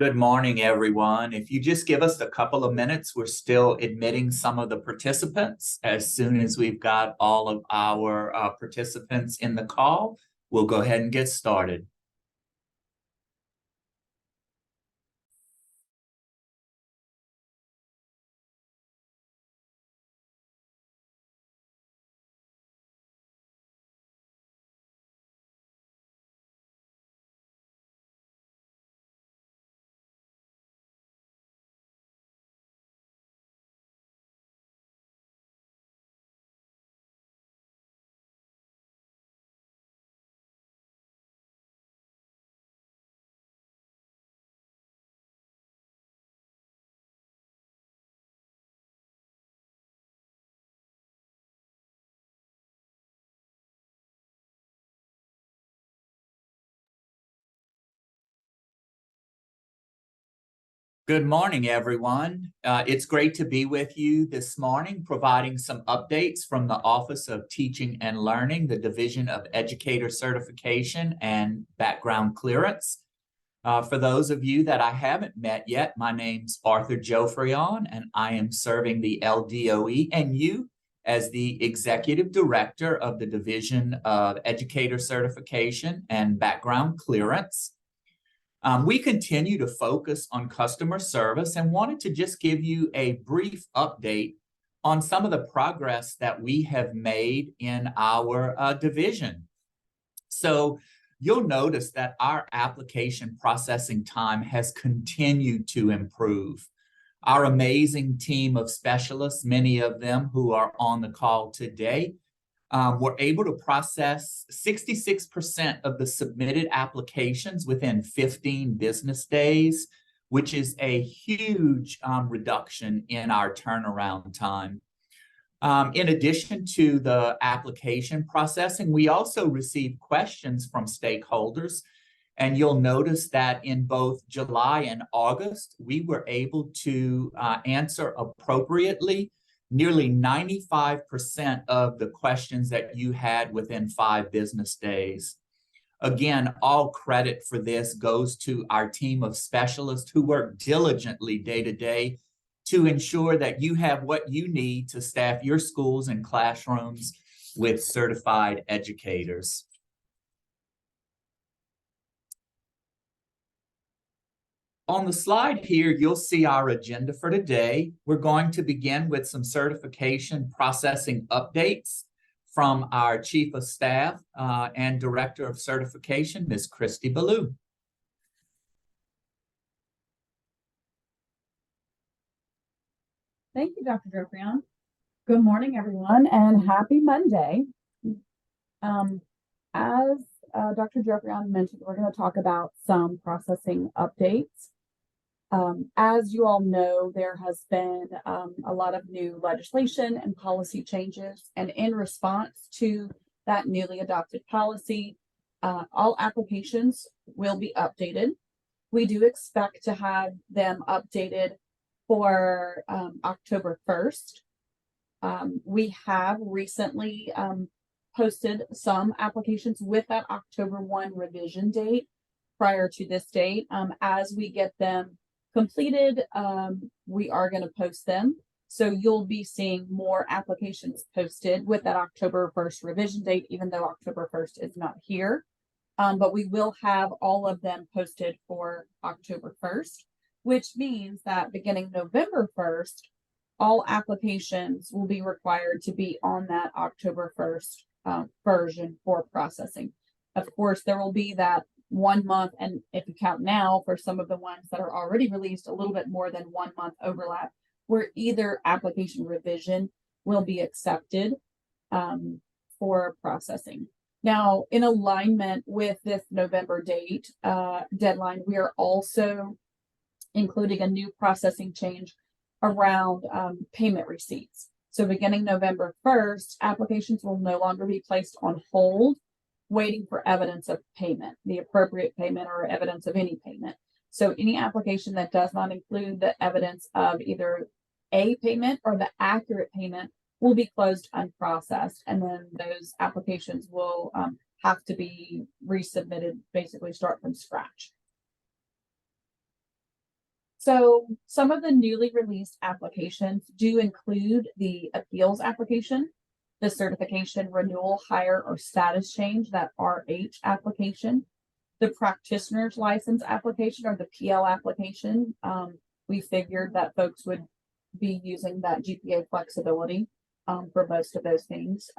Good morning, everyone. If you just give us a couple of minutes, we're still admitting some of the participants. As soon as we've got all of our participants in the call, we'll go ahead and get started. Good morning, everyone. It's great to be with you this morning, providing some updates from the Office of Teaching and Learning, the Division of Educator Certification and Background Clearance. For those of you that I haven't met yet, my name's Arthur Jofreon, and I am serving the LDOE and you as the Executive Director of the Division of Educator Certification and Background Clearance. We continue to focus on customer service and wanted to just give you a brief update on some of the progress that we have made in our division. So you'll notice that our application processing time has continued to improve. Our amazing team of specialists, many of them who are on the call today, were able to process 66% of the submitted applications within 15 business days, which is a huge reduction in our turnaround time. In addition to the application processing, we also received questions from stakeholders. And you'll notice that in both July and August, we were able to answer appropriately nearly 95% of the questions that you had within 5 business days. Again, all credit for this goes to our team of specialists who work diligently day to day to ensure that you have what you need to staff your schools and classrooms with certified educators. On the slide here, you'll see our agenda for today. We're going to begin with some certification processing updates from our Chief of Staff and Director of Certification, Ms. Christy Ballou. Thank you, Dr. Jofreon. Good morning, everyone, and happy Monday. As Dr. Jofreon mentioned, we're going to talk about some processing updates. As you all know, there has been a lot of new legislation and policy changes, and in response to that newly adopted policy, all applications will be updated. We do expect to have them updated for October 1st. We have recently posted some applications with that October 1 revision date prior to this date. As we get them completed, we are going to post them. So you'll be seeing more applications posted with that October 1st revision date, even though October 1st is not here. But we will have all of them posted for October 1st, which means that beginning November 1st, all applications will be required to be on that October 1st version for processing. Of course, there will be that 1 month, and if you count now for some of the ones that are already released, a little bit more than 1 month overlap, where either application revision will be accepted for processing. Now, in alignment with this November date deadline, we are also including a new processing change around payment receipts. So beginning November 1st, applications will no longer be placed on hold, waiting for evidence of payment, the appropriate payment or evidence of any payment. So any application that does not include the evidence of either a payment or the accurate payment will be closed unprocessed, and then those applications will have to be resubmitted, basically start from scratch. So some of the newly released applications do include the appeals application, the certification renewal, hire, or status change, that RH application, the practitioner's license application or the PL application. We figured that folks would be using that GPA flexibility for most of those things.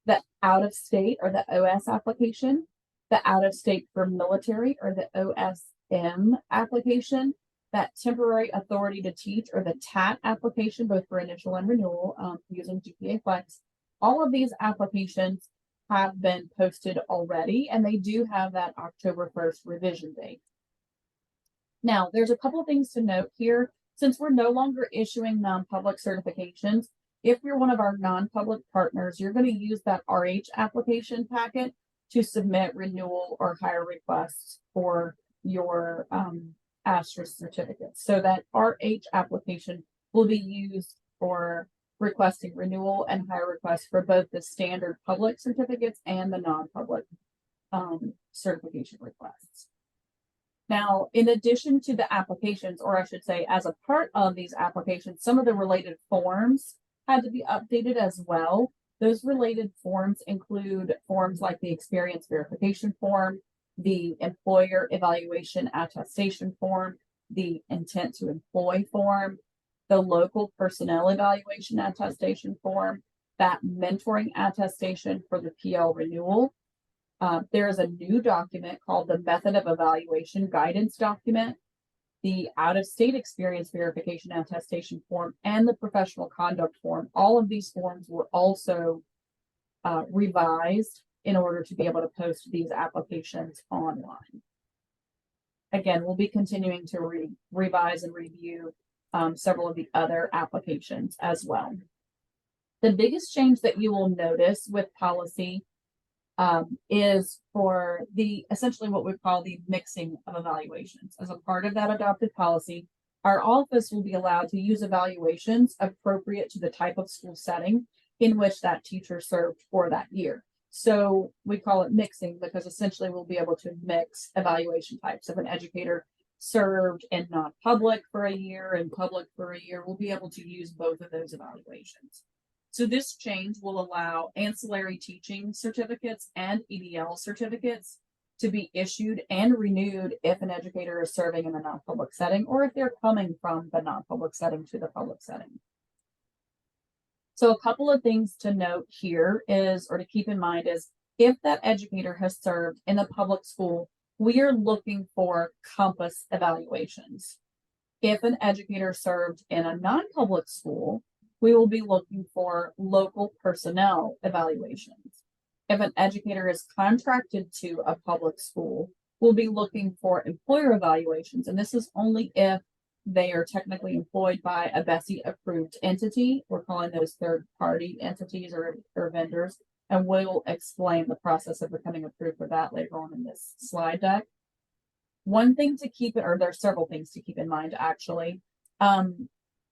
The out of state or the OS application, the out of state for military or the OSM application, that temporary authority to teach or the TAT application, both for initial and renewal using GPA Flex. All of these applications have been posted already, and they do have that October 1st revision date. Now, there's a couple things to note here. Since we're no longer issuing non-public certifications, if you're one of our non-public partners, you're going to use that RH application packet to submit renewal or hire requests for your asterisk certificates. So that RH application will be used for requesting renewal and hire requests for both the standard public certificates and the non-public certification requests. Now, in addition to the applications, or I should say, as a part of these applications, some of the related forms had to be updated as well. Those related forms include forms like the experience verification form, the employer evaluation attestation form, the intent to employ form, the local personnel evaluation attestation form, that mentoring attestation for the PL renewal. There is a new document called the method of evaluation guidance document, the out-of-state experience verification attestation form, and the professional conduct form. All of these forms were also revised in order to be able to post these applications online. Again, we'll be continuing to revise and review several of the other applications as well. The biggest change that you will notice with policy is for the essentially what we call the mixing of evaluations. As a part of that adopted policy, our office will be allowed to use evaluations appropriate to the type of school setting in which that teacher served for that year. So we call it mixing because essentially we'll be able to mix evaluation types. If an educator served in non-public for a year and public for a year, we'll be able to use both of those evaluations. So this change will allow ancillary teaching certificates and EDL certificates to be issued and renewed if an educator is serving in a non-public setting or if they're coming from the non-public setting to the public setting. So a couple of things to note here is, or to keep in mind is, if that educator has served in a public school, we are looking for compass evaluations. If an educator served in a non-public school, we will be looking for local personnel evaluations. If an educator is contracted to a public school, we'll be looking for employer evaluations. And this is only if they are technically employed by a BESI approved entity. We're calling those third-party entities or vendors. And we'll explain the process of becoming approved for that later on in this slide deck. One thing to keep it, or there's several things to keep in mind actually.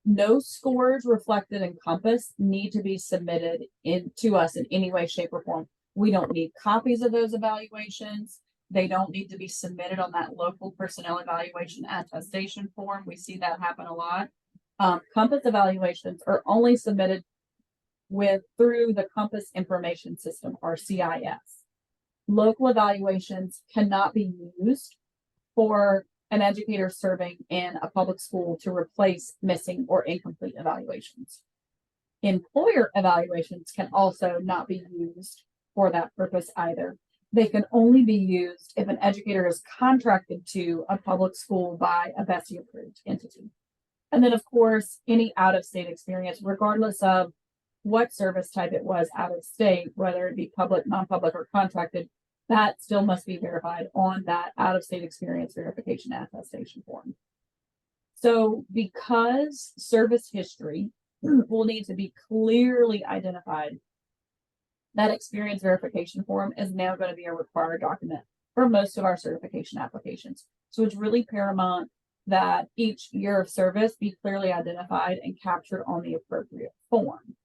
No scores reflected in Compass need to be submitted to us in any way, shape, or form. We don't need copies of those evaluations. They don't need to be submitted on that local personnel evaluation attestation form. We see that happen a lot. Compass evaluations are only submitted through the Compass Information System, or CIS. Local evaluations cannot be used for an educator serving in a public school to replace missing or incomplete evaluations. Employer evaluations can also not be used for that purpose either. They can only be used if an educator is contracted to a public school by a BESI approved entity. And then of course, any out-of-state experience, regardless of what service type it was out of state, whether it be public, non-public, or contracted, that still must be verified on that out-of-state experience verification attestation form. So because service history will need to be clearly identified, that experience verification form is now going to be a required document for most of our certification applications. So it's really paramount that each year of service be clearly identified and captured on the appropriate form.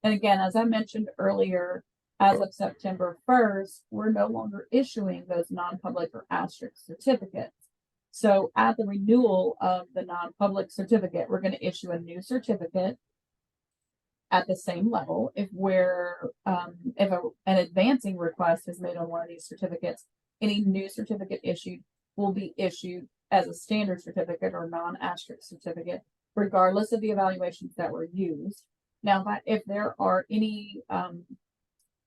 And again, as I mentioned earlier, as of September 1st, we're no longer issuing those non-public or asterisk certificates. So at the renewal of the non-public certificate, we're going to issue a new certificate at the same level. If an advancing request is made on one of these certificates, any new certificate issued will be issued as a standard certificate or non-asterisk certificate, regardless of the evaluations that were used. Now, if there are any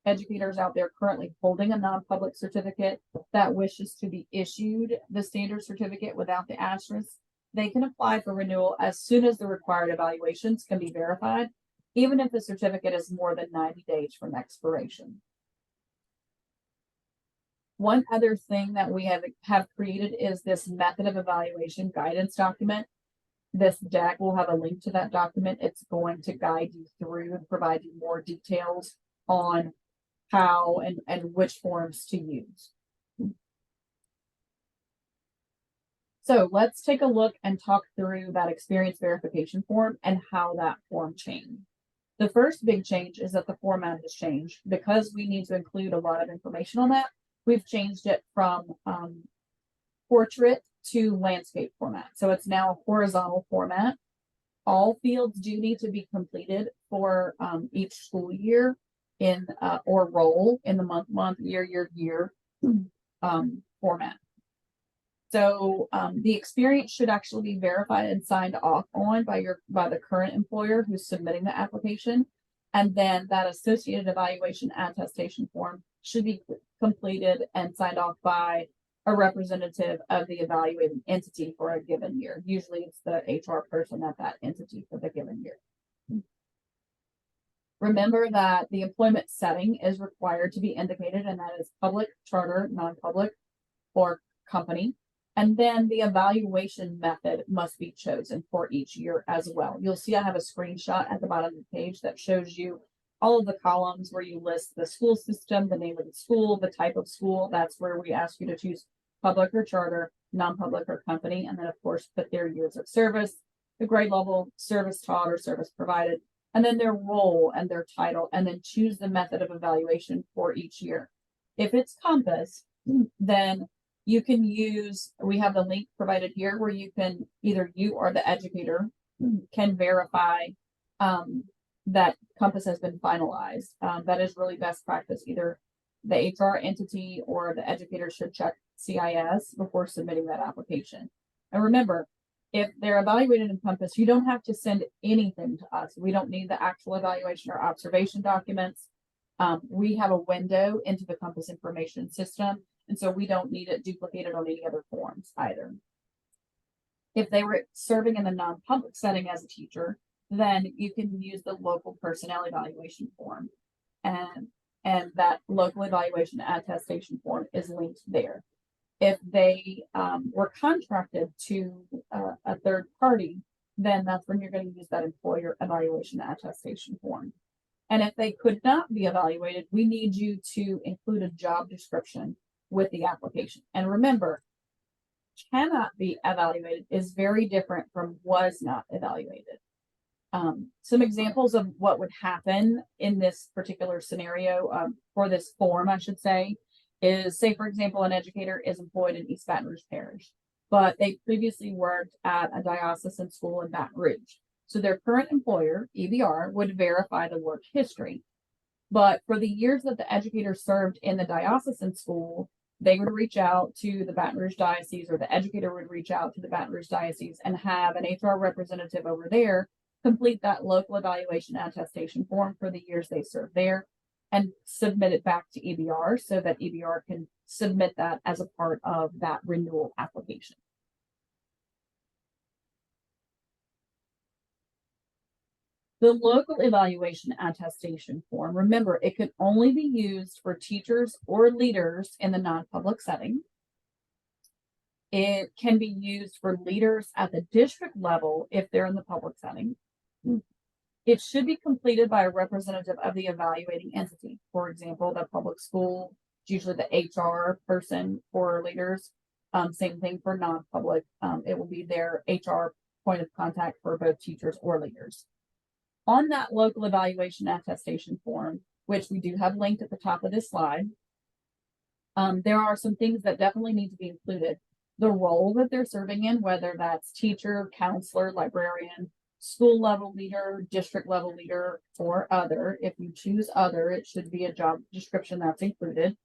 educators out there currently holding a non-public certificate that wishes to be issued the standard certificate without the asterisk, they can apply for renewal as soon as the required evaluations can be verified, even if the certificate is more than 90 days from expiration. One other thing that we have created is this method of evaluation guidance document. This deck will have a link to that document. It's going to guide you through and provide you more details on how and which forms to use. So let's take a look and talk through that experience verification form and how that form changed. The first big change is that the format has changed. Because we need to include a lot of information on that, we've changed it from portrait to landscape format. So it's now a horizontal format. All fields do need to be completed for each school year in or role in the month, year format. So the experience should actually be verified and signed off on by the current employer who's submitting the application. And then that associated evaluation attestation form should be completed and signed off by a representative of the evaluating entity for a given year. Usually it's the HR person at that entity for the given year. Remember that the employment setting is required to be indicated, and that is public, charter, non-public, or company. And then the evaluation method must be chosen for each year as well. You'll see I have a screenshot at the bottom of the page that shows you all of the columns where you list the school system, the name of the school, the type of school. That's where we ask you to choose public or charter, non-public or company, and then of course put their years of service, the grade level, service taught or service provided, and then their role and their title, and then choose the method of evaluation for each year. If it's Compass, then you can use, we have the link provided here where you can, either you or the educator can verify that Compass has been finalized. That is really best practice. Either the HR entity or the educator should check CIS before submitting that application. And remember, if they're evaluated in Compass, you don't have to send anything to us. We don't need the actual evaluation or observation documents. We have a window into the Compass information system, and so we don't need it duplicated on any other forms either. If they were serving in the non-public setting as a teacher, then you can use the local personnel evaluation form, and that local evaluation attestation form is linked there. If they were contracted to a third party, then that's when you're going to use that employer evaluation attestation form. And if they could not be evaluated, we need you to include a job description with the application. And remember, cannot be evaluated is very different from was not evaluated. Some examples of what would happen in this particular scenario for this form, I should say, is, say, for example, an educator is employed in East Baton Rouge Parish, but they previously worked at a diocesan school in Baton Rouge. So their current employer, EBR, would verify the work history. But for the years that the educator served in the diocesan school, they would reach out to the Baton Rouge Diocese, or the educator would reach out to the Baton Rouge Diocese and have an HR representative over there complete that local evaluation attestation form for the years they served there and submit it back to EBR so that EBR can submit that as a part of that renewal application. The local evaluation attestation form, remember, it can only be used for teachers or leaders in the non-public setting. It can be used for leaders at the district level if they're in the public setting. It should be completed by a representative of the evaluating entity. For example, the public school, usually the HR person for leaders. Same thing for non-public. It will be their HR point of contact for both teachers or leaders. On that local evaluation attestation form, which we do have linked at the top of this slide, there are some things that definitely need to be included. the role that they're serving in, whether that's teacher, counselor, librarian, school level leader, district level leader, or other. If you choose other, it should be a job description that's included.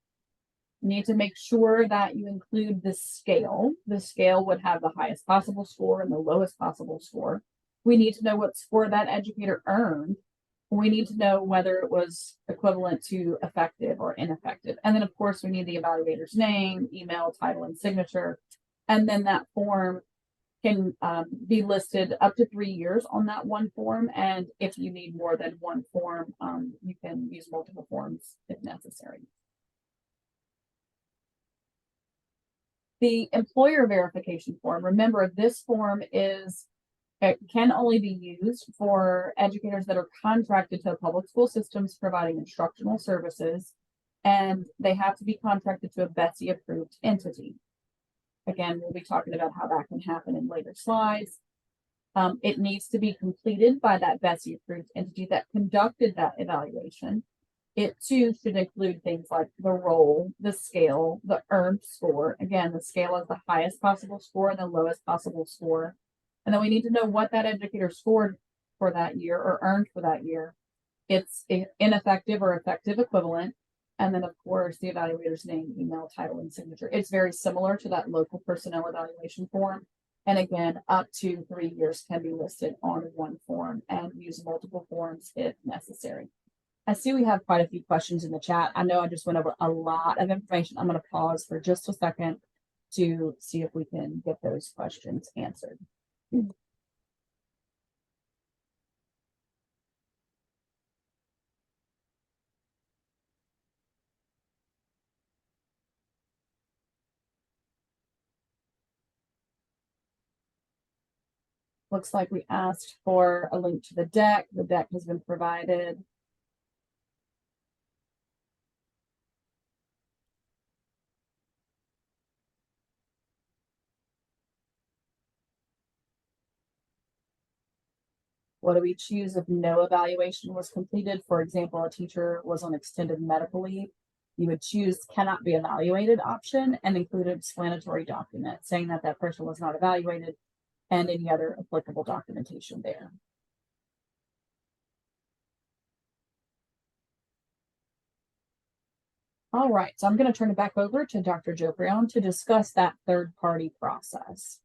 You need to make sure that you include the scale. The scale would have the highest possible score and the lowest possible score. We need to know what score that educator earned. We need to know whether it was equivalent to effective or ineffective. And then, of course, we need the evaluator's name, email, title, and signature. And then that form can be listed up to 3 years on that one form. And if you need more than one form, you can use multiple forms if necessary. The employer verification form, remember, this form it can only be used for educators that are contracted to public school systems providing instructional services, and they have to be contracted to a BESI approved entity. Again, we'll be talking about how that can happen in later slides. It needs to be completed by that BESI approved entity that conducted that evaluation. It too should include things like the role, the scale, the earned score. Again, the scale is the highest possible score and the lowest possible score. And then we need to know what that educator scored for that year or earned for that year. It's ineffective or effective equivalent. And then, of course, the evaluator's name, email, title, and signature. It's very similar to that local personnel evaluation form. And again, up to 3 years can be listed on one form and use multiple forms if necessary. I see we have quite a few questions in the chat. I know I just went over a lot of information. I'm going to pause for just a second to see if we can get those questions answered. Looks like we asked for a link to the deck. The deck has been provided. What do we choose if no evaluation was completed? For example, a teacher was on extended medical leave. You would choose cannot be evaluated option and include an explanatory document saying that that person was not evaluated and any other applicable documentation there. All right, so I'm going to turn it back over to Dr. Joprion to discuss that third-party process.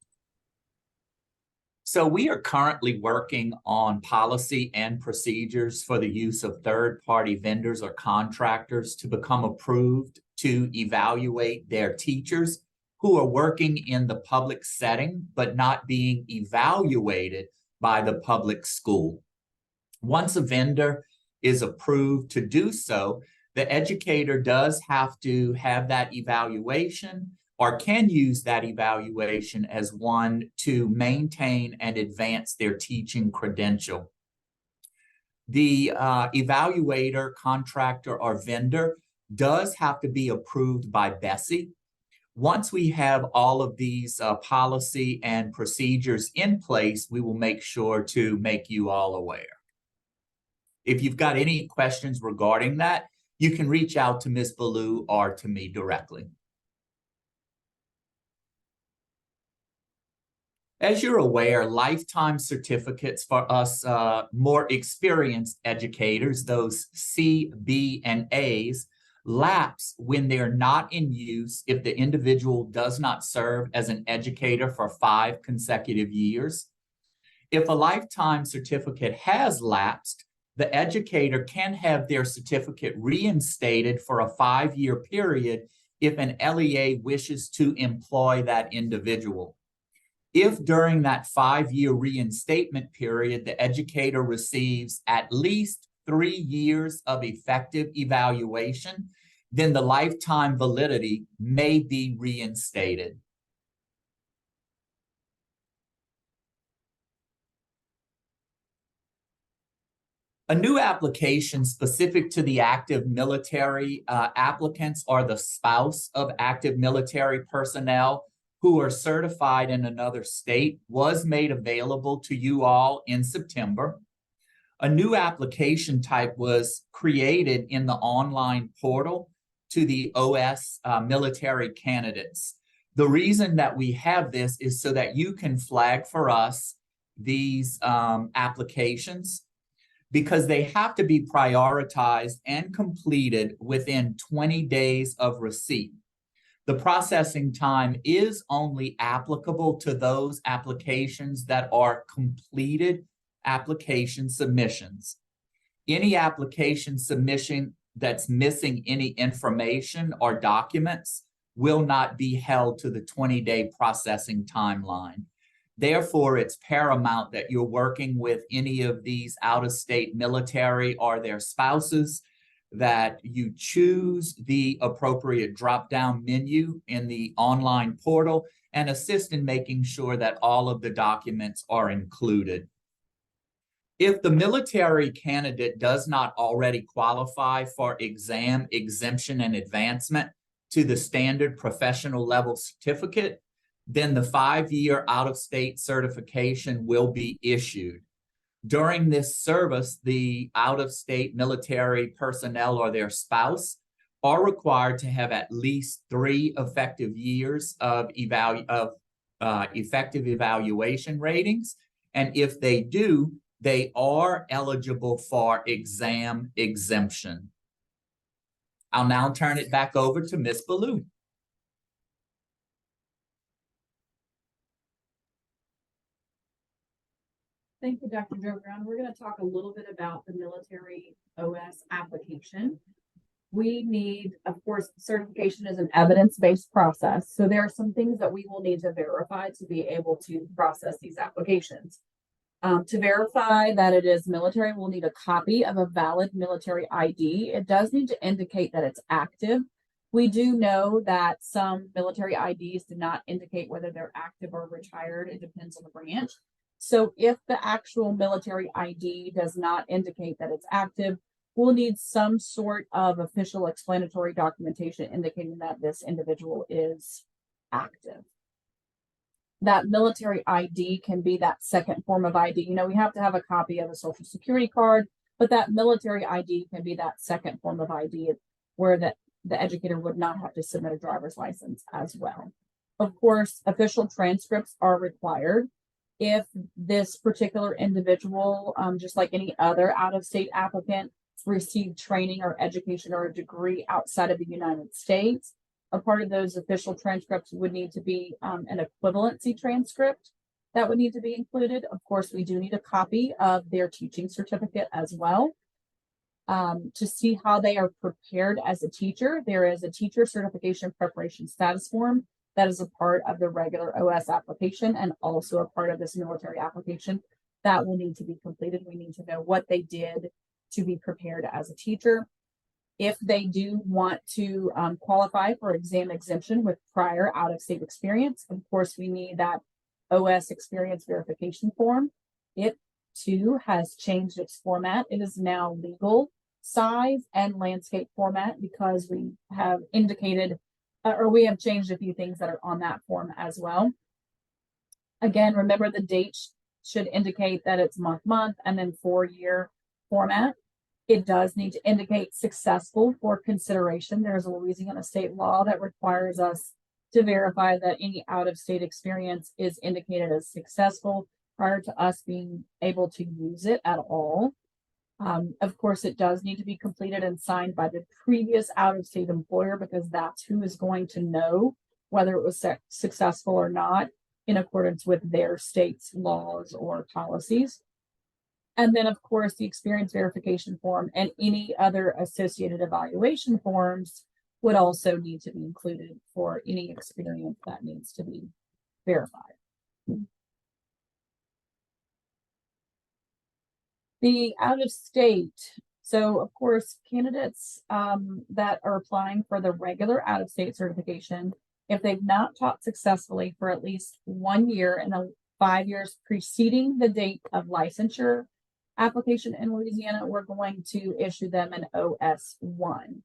So we are currently working on policy and procedures for the use of third-party vendors or contractors to become approved to evaluate their teachers who are working in the public setting but not being evaluated by the public school. Once a vendor is approved to do so, the educator does have to have that evaluation or can use that evaluation as one to maintain and advance their teaching credential. The evaluator, contractor, or vendor does have to be approved by BESI. Once we have all of these policy and procedures in place, we will make sure to make you all aware. If you've got any questions regarding that, you can reach out to Ms. Ballou or to me directly. As you're aware, lifetime certificates for us more experienced educators, those C, B, and A's, lapse when they're not in use if the individual does not serve as an educator for 5 consecutive years. If a lifetime certificate has lapsed, the educator can have their certificate reinstated for a 5-year period if an LEA wishes to employ that individual. If during that 5-year reinstatement period, the educator receives at least 3 years of effective evaluation, then the lifetime validity may be reinstated. A new application specific to the active military applicants or the spouse of active military personnel who are certified in another state was made available to you all in September. A new application type was created in the online portal to the OS military candidates. The reason that we have this is so that you can flag for us these applications, because they have to be prioritized and completed within 20 days of receipt. The processing time is only applicable to those applications that are completed application submissions. Any application submission that's missing any information or documents will not be held to the 20-day processing timeline. Therefore, it's paramount that you're working with any of these out-of-state military or their spouses, that you choose the appropriate drop-down menu in the online portal and assist in making sure that all of the documents are included. If the military candidate does not already qualify for exam exemption and advancement to the standard professional level certificate, then the 5-year out-of-state certification will be issued. During this service, the out-of-state military personnel or their spouse are required to have at least 3 effective years of effective evaluation ratings. And if they do, they are eligible for exam exemption. I'll now turn it back over to Ms. Ballou. Thank you, Dr. Jovian. We're going to talk a little bit about the military OS application. We need, of course, certification is an evidence-based process. So there are some things that we will need to verify to be able to process these applications. To verify that it is military, we'll need a copy of a valid military ID. It does need to indicate that it's active. We do know that some military IDs do not indicate whether they're active or retired. It depends on the branch. So if the actual military ID does not indicate that it's active, we'll need some sort of official explanatory documentation indicating that this individual is active. That military ID can be that second form of ID. You know, we have to have a copy of a social security card, but that military ID can be that second form of ID where the educator would not have to submit a driver's license as well. Of course, official transcripts are required. If this particular individual, just like any other out-of-state applicant, received training or education or a degree outside of the United States, a part of those official transcripts would need to be an equivalency transcript that would need to be included. Of course, we do need a copy of their teaching certificate as well. To see how they are prepared as a teacher, there is a teacher certification preparation status form that is a part of the regular OS application and also a part of this military application that will need to be completed. We need to know what they did to be prepared as a teacher. If they do want to qualify for exam exemption with prior out-of-state experience, of course, we need that OS experience verification form. It too has changed its format. It is now legal size and landscape format because we have indicated or we have changed a few things that are on that form as well. Again, remember the date should indicate that it's month, and then 4-year format. It does need to indicate successful for consideration. There's a Louisiana state law that requires us to verify that any out-of-state experience is indicated as successful prior to us being able to use it at all. Of course, it does need to be completed and signed by the previous out-of-state employer because that's who is going to know whether it was successful or not in accordance with their state's laws or policies. And then, of course, the experience verification form and any other associated evaluation forms would also need to be included for any experience that needs to be verified. The out-of-state. So, of course, candidates that are applying for the regular out-of-state certification, if they've not taught successfully for at least 1 year in the 5 years preceding the date of licensure application in Louisiana, we're going to issue them an OS1.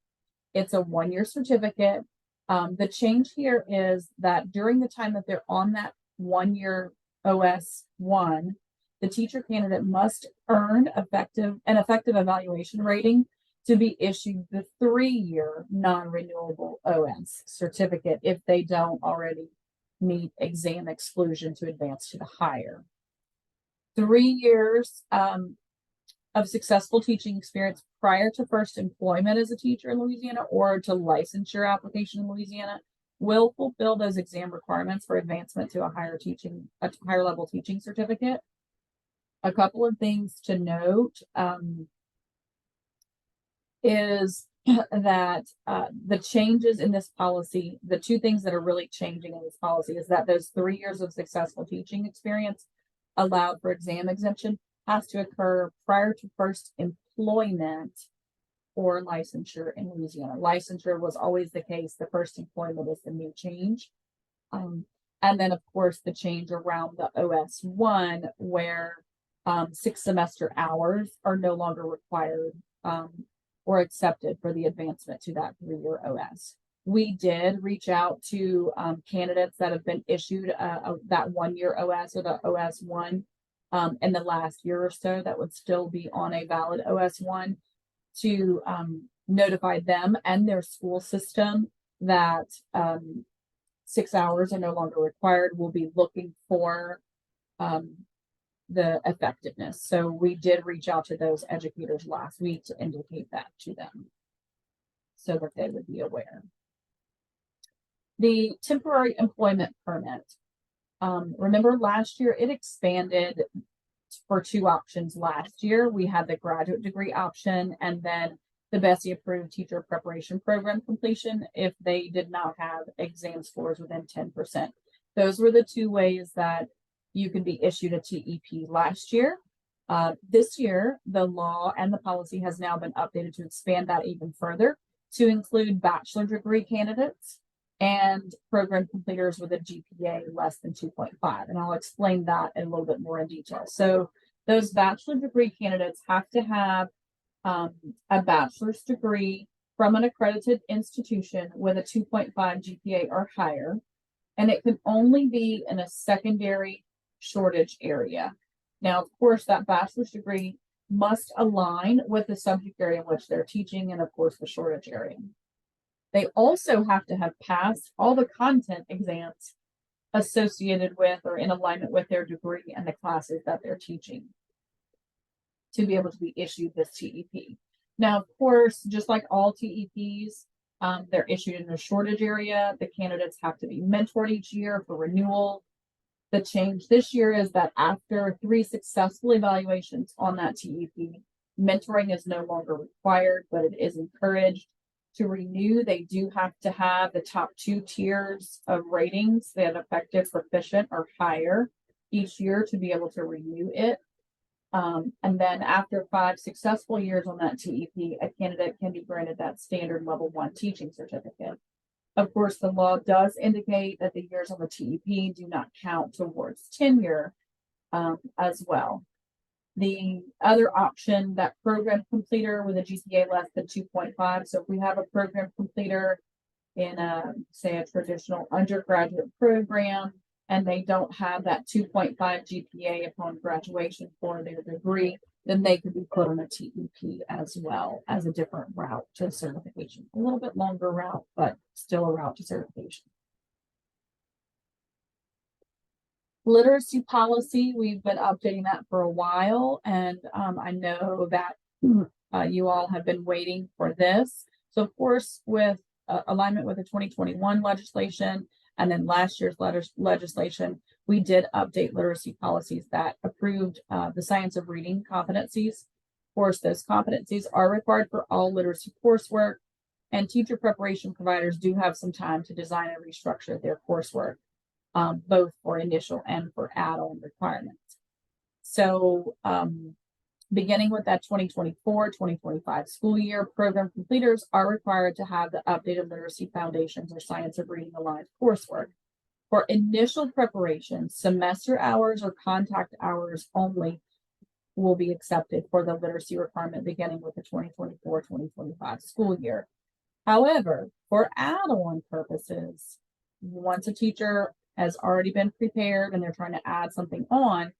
It's a 1-year certificate. The change here is that during the time that they're on that 1-year OS1, the teacher candidate must earn an effective evaluation rating to be issued the 3-year non-renewable OS certificate if they don't already meet exam exclusion to advance to the higher. 3 years of successful teaching experience prior to first employment as a teacher in Louisiana or to licensure application in Louisiana will fulfill those exam requirements for advancement to a higher level teaching certificate. A couple of things to note is that the changes in this policy, the two things that are really changing in this policy is that those 3 years of successful teaching experience allowed for exam exemption has to occur prior to first employment or licensure in Louisiana. Licensure was always the case. The first employment is the new change. And then, of course, the change around the OS1 where 6 semester hours are no longer required or accepted for the advancement to that 3-year OS. We did reach out to candidates that have been issued that 1-year OS or the OS1 in the last year or so that would still be on a valid OS1 to notify them and their school system that 6 hours are no longer required. We'll be looking for the effectiveness. So we did reach out to those educators last week to indicate that to them so that they would be aware. The temporary employment permit. Remember last year it expanded for 2 options last year. We had the graduate degree option and then the BESI approved teacher preparation program completion if they did not have exam scores within 10%. Those were the 2 ways that you could be issued a TEP last year. This year, the law and the policy has now been updated to expand that even further to include bachelor degree candidates and program completers with a GPA less than 2.5. And I'll explain that in a little bit more in detail. So those bachelor degree candidates have to have a bachelor's degree from an accredited institution with a 2.5 GPA or higher. And it can only be in a secondary shortage area. Now, of course, that bachelor's degree must align with the subject area in which they're teaching and, of course, the shortage area. They also have to have passed all the content exams associated with or in alignment with their degree and the classes that they're teaching to be able to be issued this TEP. Now, of course, just like all TEPs, they're issued in a shortage area. The candidates have to be mentored each year for renewal. The change this year is that after 3 successful evaluations on that TEP, mentoring is no longer required, but it is encouraged. To renew, they do have to have the top 2 tiers of ratings. They have effective, proficient, or higher each year to be able to renew it. And then after 5 successful years on that TEP, a candidate can be granted that standard level 1 teaching certificate. Of course, the law does indicate that the years on the TEP do not count towards tenure as well. The other option, that program completer with a GPA less than 2.5. So if we have a program completer in say a traditional undergraduate program and they don't have that 2.5 GPA upon graduation for their degree, then they could be put on a TEP as well as a different route to certification. A little bit longer route, but still a route to certification. Literacy policy, we've been updating that for a while, and I know that you all have been waiting for this. So of course, with alignment with the 2021 legislation and then last year's legislation, we did update literacy policies that approved the science of reading competencies. Of course, those competencies are required for all literacy coursework, and teacher preparation providers do have some time to design and restructure their coursework, both for initial and for add-on requirements. So beginning with that 2024-2025 school year, program completers are required to have the updated literacy foundations or science of reading aligned coursework. For initial preparation, semester hours or contact hours only will be accepted for the literacy requirement beginning with the 2024-2025 school year. However, for add-on purposes, once a teacher has already been prepared and they're trying to add something on,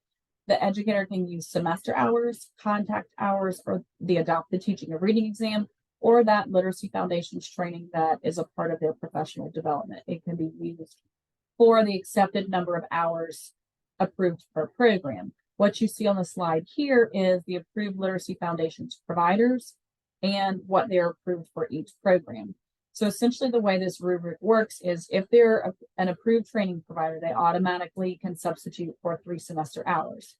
the educator can use semester hours, contact hours, or the adopted teaching and reading exam or that literacy foundations training that is a part of their professional development. It can be used for the accepted number of hours approved per program. What you see on the slide here is the approved literacy foundations providers and what they're approved for each program. So essentially the way this rubric works is if they're an approved training provider, they automatically can substitute for 3 semester hours.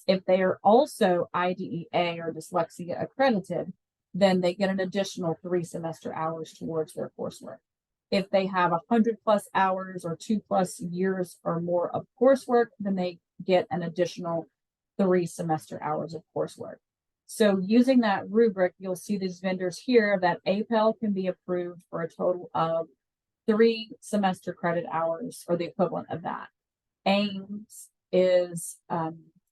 If they are also IDEA or dyslexia accredited, then they get an additional 3 semester hours towards their coursework. If they have 100 plus hours or 2+ years or more of coursework, then they get an additional 3 semester hours of coursework. So using that rubric, you'll see these vendors here that APEL can be approved for a total of 3 semester credit hours or the equivalent of that. AIMS is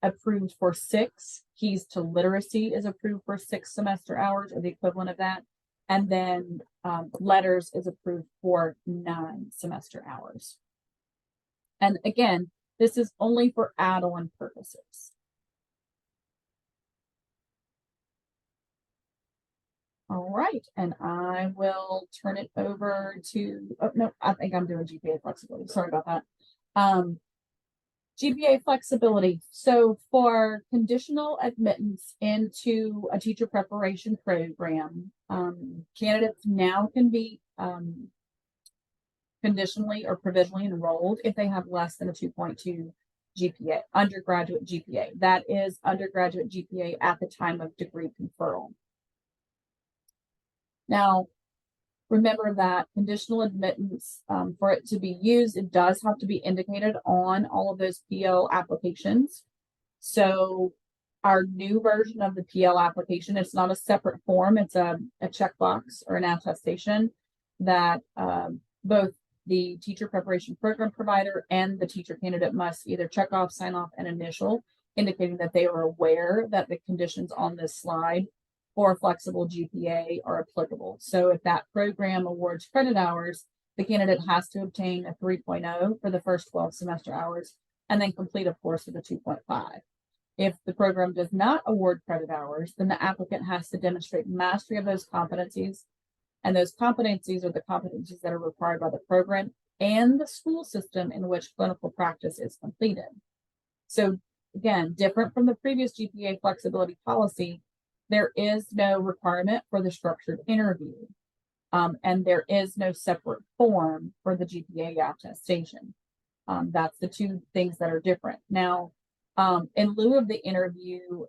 approved for 6. Keys to Literacy is approved for 6 semester hours or the equivalent of that. And then Letters is approved for 9 semester hours. And again, this is only for add-on purposes. All right, and I will turn it over to, oh no, I think I'm doing GPA flexibility. Sorry about that. GPA flexibility. So for conditional admittance into a teacher preparation program, candidates now can be conditionally or provisionally enrolled if they have less than a 2.2 GPA, undergraduate GPA. That is undergraduate GPA at the time of degree conferral. Now, remember that conditional admittance, for it to be used, it does have to be indicated on all of those PL applications. So our new version of the PL application, it's not a separate form, it's a checkbox or an attestation that both the teacher preparation program provider and the teacher candidate must either check off, sign off, and initial, indicating that they are aware that the conditions on this slide for flexible GPA are applicable. So if that program awards credit hours, the candidate has to obtain a 3.0 for the first 12 semester hours and then complete a course with a 2.5. If the program does not award credit hours, then the applicant has to demonstrate mastery of those competencies. And those competencies are the competencies that are required by the program and the school system in which clinical practice is completed. So again, different from the previous GPA flexibility policy, there is no requirement for the structured interview, and there is no separate form for the GPA attestation. That's the two things that are different. Now, in lieu of the interview,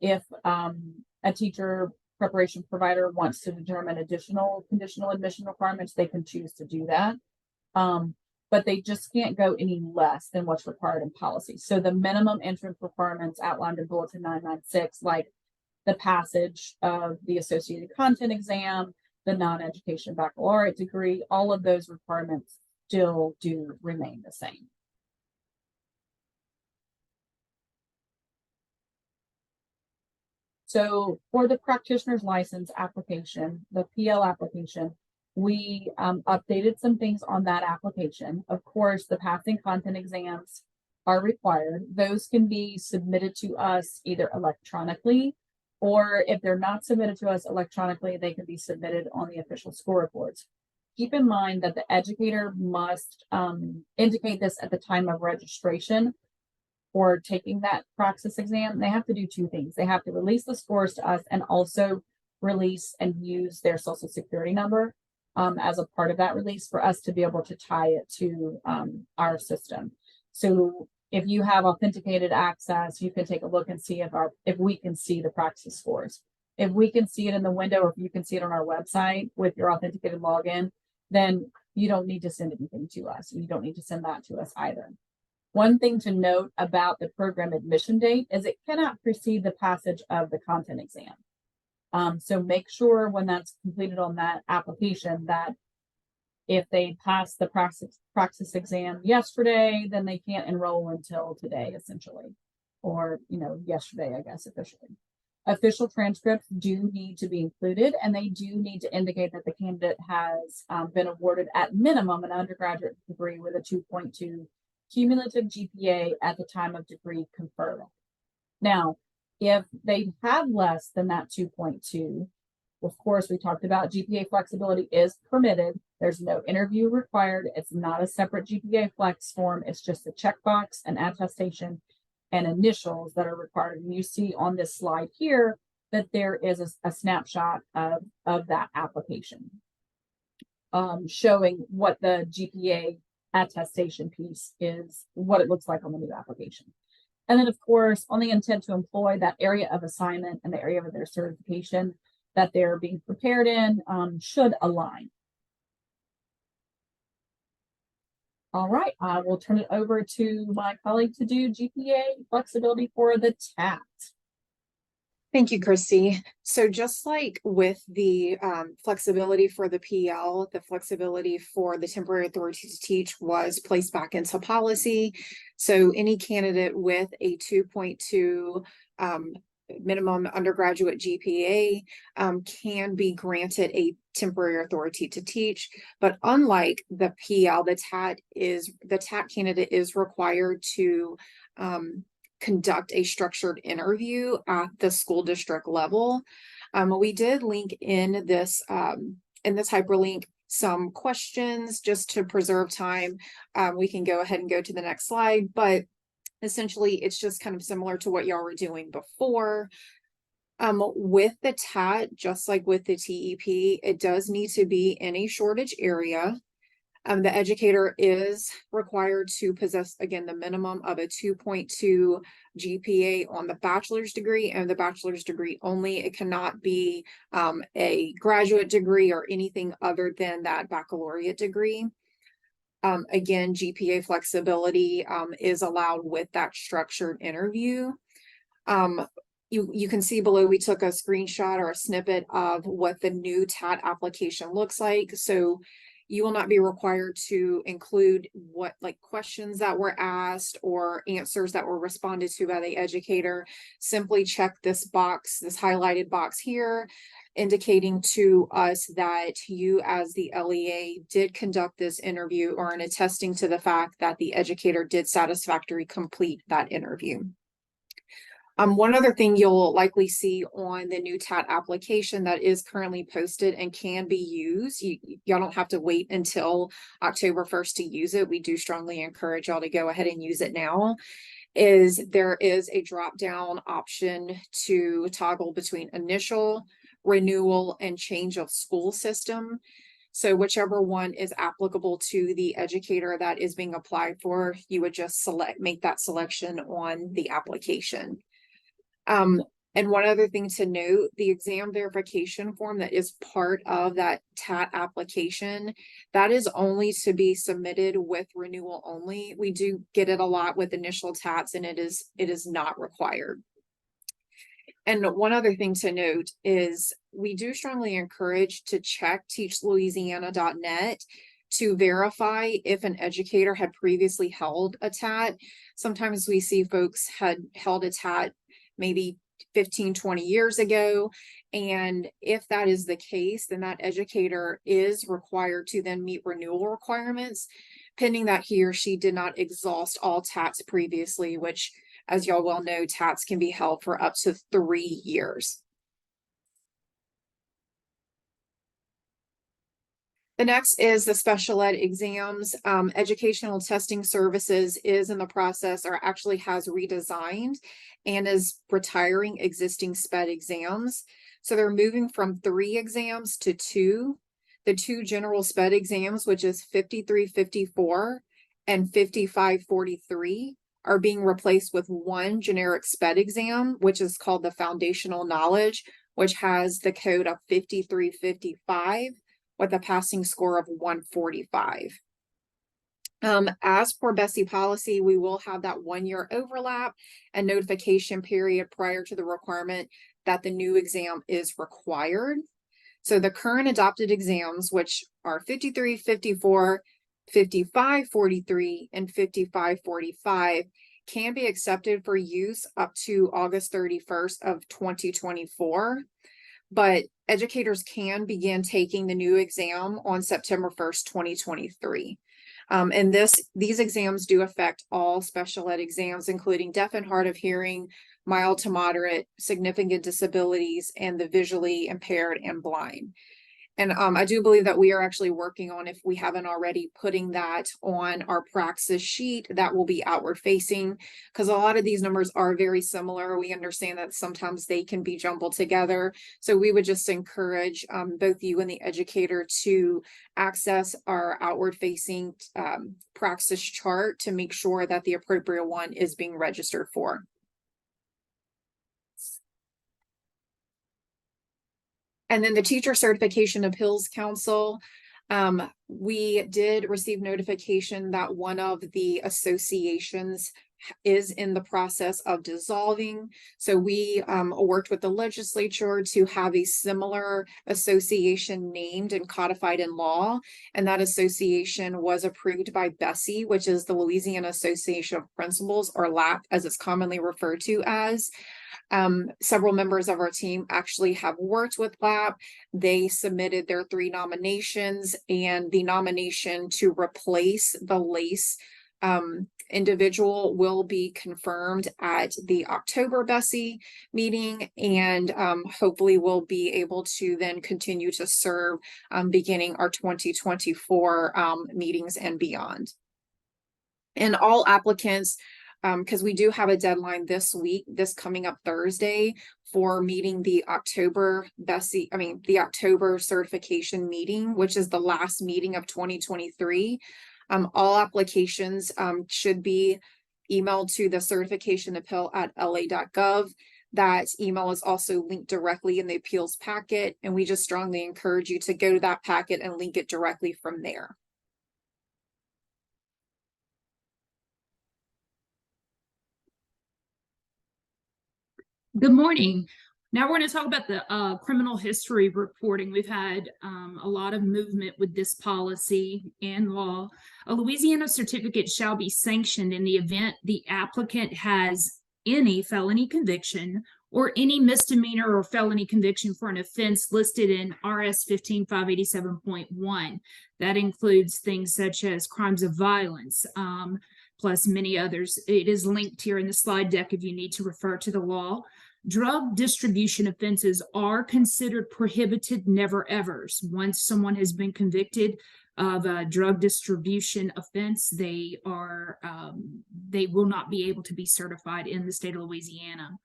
if a teacher preparation provider wants to determine additional conditional admission requirements, they can choose to do that. But they just can't go any less than what's required in policy. So the minimum entrance requirements outlined in Bulletin 996, like the passage of the associated content exam, the non-education baccalaureate degree, all of those requirements still do remain the same. So for the practitioner's license application, the PL application, we updated some things on that application. Of course, the passing content exams are required. Those can be submitted to us either electronically, or if they're not submitted to us electronically, they can be submitted on the official score reports. Keep in mind that the educator must indicate this at the time of registration or taking that praxis exam. They have to do 2 things. They have to release the scores to us and also release and use their social security number as a part of that release for us to be able to tie it to our system. So if you have authenticated access, you can take a look and see if we can see the praxis scores. If we can see it in the window, or if you can see it on our website with your authenticated login, then you don't need to send anything to us. You don't need to send that to us either. One thing to note about the program admission date is it cannot precede the passage of the content exam. So make sure when that's completed on that application that if they pass the praxis exam yesterday, then they can't enroll until today, essentially, or yesterday, I guess, officially. Official transcripts do need to be included, and they do need to indicate that the candidate has been awarded at minimum an undergraduate degree with a 2.2 cumulative GPA at the time of degree conferral. Now, if they have less than that 2.2, Of course, we talked about GPA flexibility is permitted. There's no interview required. It's not a separate GPA flex form. It's just a checkbox, an attestation, and initials that are required. And you see on this slide here that there is a snapshot of that application, showing what the GPA attestation piece is, what it looks like on the new application. And then, of course, on the intent to employ, that area of assignment and the area of their certification that they're being prepared in should align. All right, I will turn it over to my colleague to do GPA flexibility for the TAT. Thank you, Christy. So just like with the flexibility for the PL, the flexibility for the temporary authority to teach was placed back into policy. So any candidate with a 2.2 minimum undergraduate GPA can be granted a temporary authority to teach. But unlike the PL, the TAT candidate is required to conduct a structured interview at the school district level. We did link in this hyperlink some questions just to preserve time. We can go ahead and go to the next slide, but essentially it's just kind of similar to what y'all were doing before. With the TAT, just like with the TEP, it does need to be in a shortage area. The educator is required to possess, again, the minimum of a 2.2 GPA on the bachelor's degree and the bachelor's degree only. It cannot be a graduate degree or anything other than that baccalaureate degree. Again, GPA flexibility is allowed with that structured interview. You can see below, we took a screenshot or a snippet of what the new TAT application looks like. So you will not be required to include what questions that were asked or answers that were responded to by the educator. Simply check this box, this highlighted box here, indicating to us that you as the LEA did conduct this interview, or in attesting to the fact that the educator did satisfactorily complete that interview. One other thing you'll likely see on the new TAT application that is currently posted and can be used, y'all don't have to wait until October 1st to use it. We do strongly encourage y'all to go ahead and use it now. There is a drop down option to toggle between initial, renewal, and change of school system. So whichever one is applicable to the educator that is being applied for, you would just make that selection on the application. And one other thing to note, the exam verification form that is part of that TAT application, that is only to be submitted with renewal only. We do get it a lot with initial TATs, and it is not required. And one other thing to note is we do strongly encourage to check teachlouisiana.net to verify if an educator had previously held a TAT. Sometimes we see folks had held a TAT maybe 15, 20 years ago. And if that is the case, then that educator is required to then meet renewal requirements, pending that he or she did not exhaust all TATs previously, which, as y'all well know, TATs can be held for up to 3 years. The next is the special ed exams. Educational Testing Services is in the process, or actually has redesigned and is retiring existing SPED exams. So they're moving from 3 exams to 2. The 2 general SPED exams, which is 5354 and 5543, are being replaced with 1 generic SPED exam, which is called the Foundational Knowledge, which has the code of 5355 with a passing score of 145. As for BESI policy, we will have that 1-year overlap and notification period prior to the requirement that the new exam is required. So the current adopted exams, which are 5354, 5543, and 5545, can be accepted for use up to August 31st of 2024. But educators can begin taking the new exam on September 1st, 2023. And these exams do affect all special ed exams, including deaf and hard of hearing, mild to moderate, significant disabilities, and the visually impaired and blind. And I do believe that we are actually working on, if we haven't already, putting that on our praxis sheet that will be outward facing, because a lot of these numbers are very similar. We understand that sometimes they can be jumbled together. So we would just encourage both you and the educator to access our outward facing praxis chart to make sure that the appropriate one is being registered for. And then the Teacher Certification Appeals Council, we did receive notification that one of the associations is in the process of dissolving. So we worked with the legislature to have a similar association named and codified in law. And that association was approved by BESI, which is the Louisiana Association of Principals, or LAP, as it's commonly referred to as. Several members of our team actually have worked with LAP. They submitted their 3 nominations, and the nomination to replace the LACE individual will be confirmed at the October BESI meeting, and hopefully we'll be able to then continue to serve beginning our 2024 meetings and beyond. And all applicants, because we do have a deadline this week, this coming up Thursday, for meeting the October the October certification meeting, which is the last meeting of 2023. All applications should be emailed to the certification appeal at la.gov. That email is also linked directly in the appeals packet, and we just strongly encourage you to go to that packet and link it directly from there. Good morning. Now we're going to talk about the criminal history reporting. We've had a lot of movement with this policy and law. A Louisiana certificate shall be sanctioned in the event the applicant has any felony conviction or any misdemeanor or felony conviction for an offense listed in RS 15587.1. That includes things such as crimes of violence, plus many others. It is linked here in the slide deck if you need to refer to the law. Drug distribution offenses are considered prohibited never-evers. Once someone has been convicted of a drug distribution offense, they will not be able to be certified in the state of Louisiana.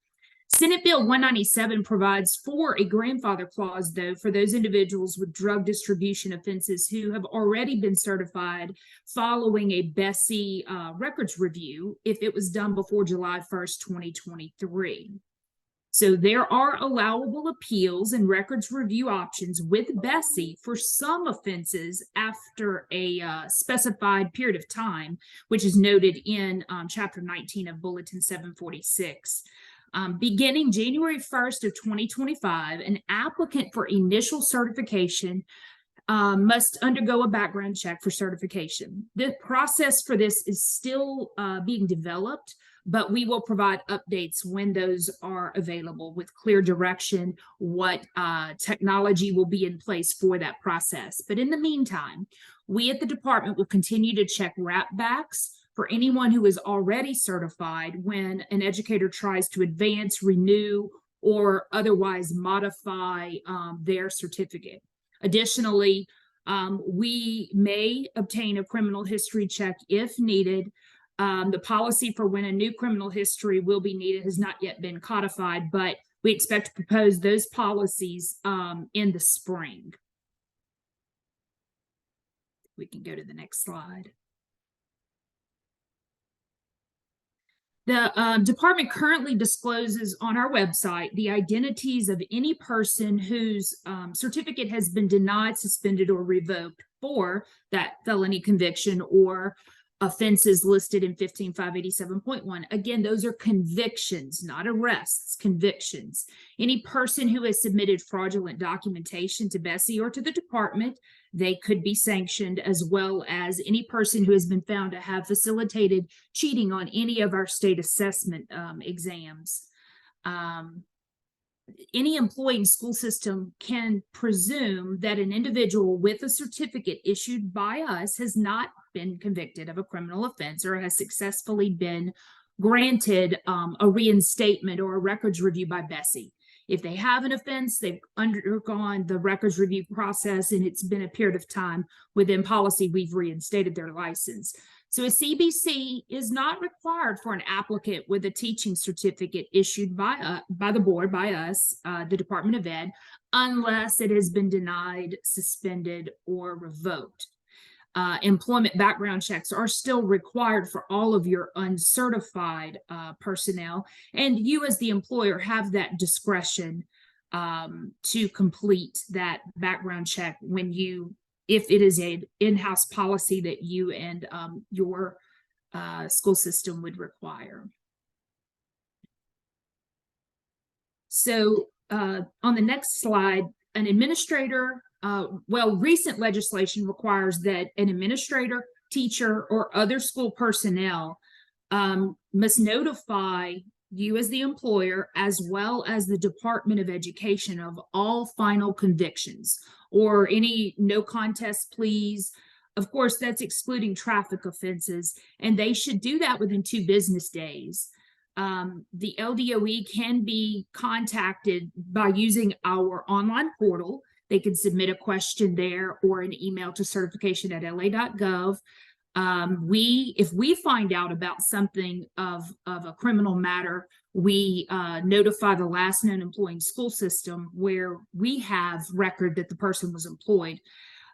Senate Bill 197 provides for a grandfather clause, though, for those individuals with drug distribution offenses who have already been certified following a BESI records review if it was done before July 1st, 2023. So there are allowable appeals and records review options with BESI for some offenses after a specified period of time, which is noted in Chapter 19 of Bulletin 746. Beginning January 1st of 2025, an applicant for initial certification must undergo a background check for certification. The process for this is still being developed, but we will provide updates when those are available with clear direction, what technology will be in place for that process. But in the meantime, we at the department will continue to check wrapbacks for anyone who is already certified when an educator tries to advance, renew, or otherwise modify their certificate. Additionally, we may obtain a criminal history check if needed. The policy for when a new criminal history will be needed has not yet been codified, but we expect to propose those policies in the spring. We can go to the next slide. The department currently discloses on our website the identities of any person whose certificate has been denied, suspended, or revoked for that felony conviction or offenses listed in 15587.1. Again, those are convictions, not arrests, convictions. Any person who has submitted fraudulent documentation to BESI or to the department, they could be sanctioned, as well as any person who has been found to have facilitated cheating on any of our state assessment exams. any employee in school system can presume that an individual with a certificate issued by us has not been convicted of a criminal offense or has successfully been granted a reinstatement or a records review by Bessie. If they have an offense, they've undergone the records review process, and it's been a period of time within policy, we've reinstated their license. So a CBC is not required for an applicant with a teaching certificate issued by the board, by us, the Department of Ed, unless it has been denied, suspended, or revoked. Employment background checks are still required for all of your uncertified personnel, and you as the employer have that discretion to complete that background check if it is an in-house policy that you and your school system would require. So on the next slide, an administrator, recent legislation requires that an administrator, teacher, or other school personnel must notify you as the employer, as well as the Department of Education, of all final convictions or any no contest pleas. Of course, that's excluding traffic offenses, and they should do that within 2 business days. The LDOE can be contacted by using our online portal. They can submit a question there or an email to certification@la.gov. If we find out about something of a criminal matter, we notify the last known employee in school system where we have record that the person was employed.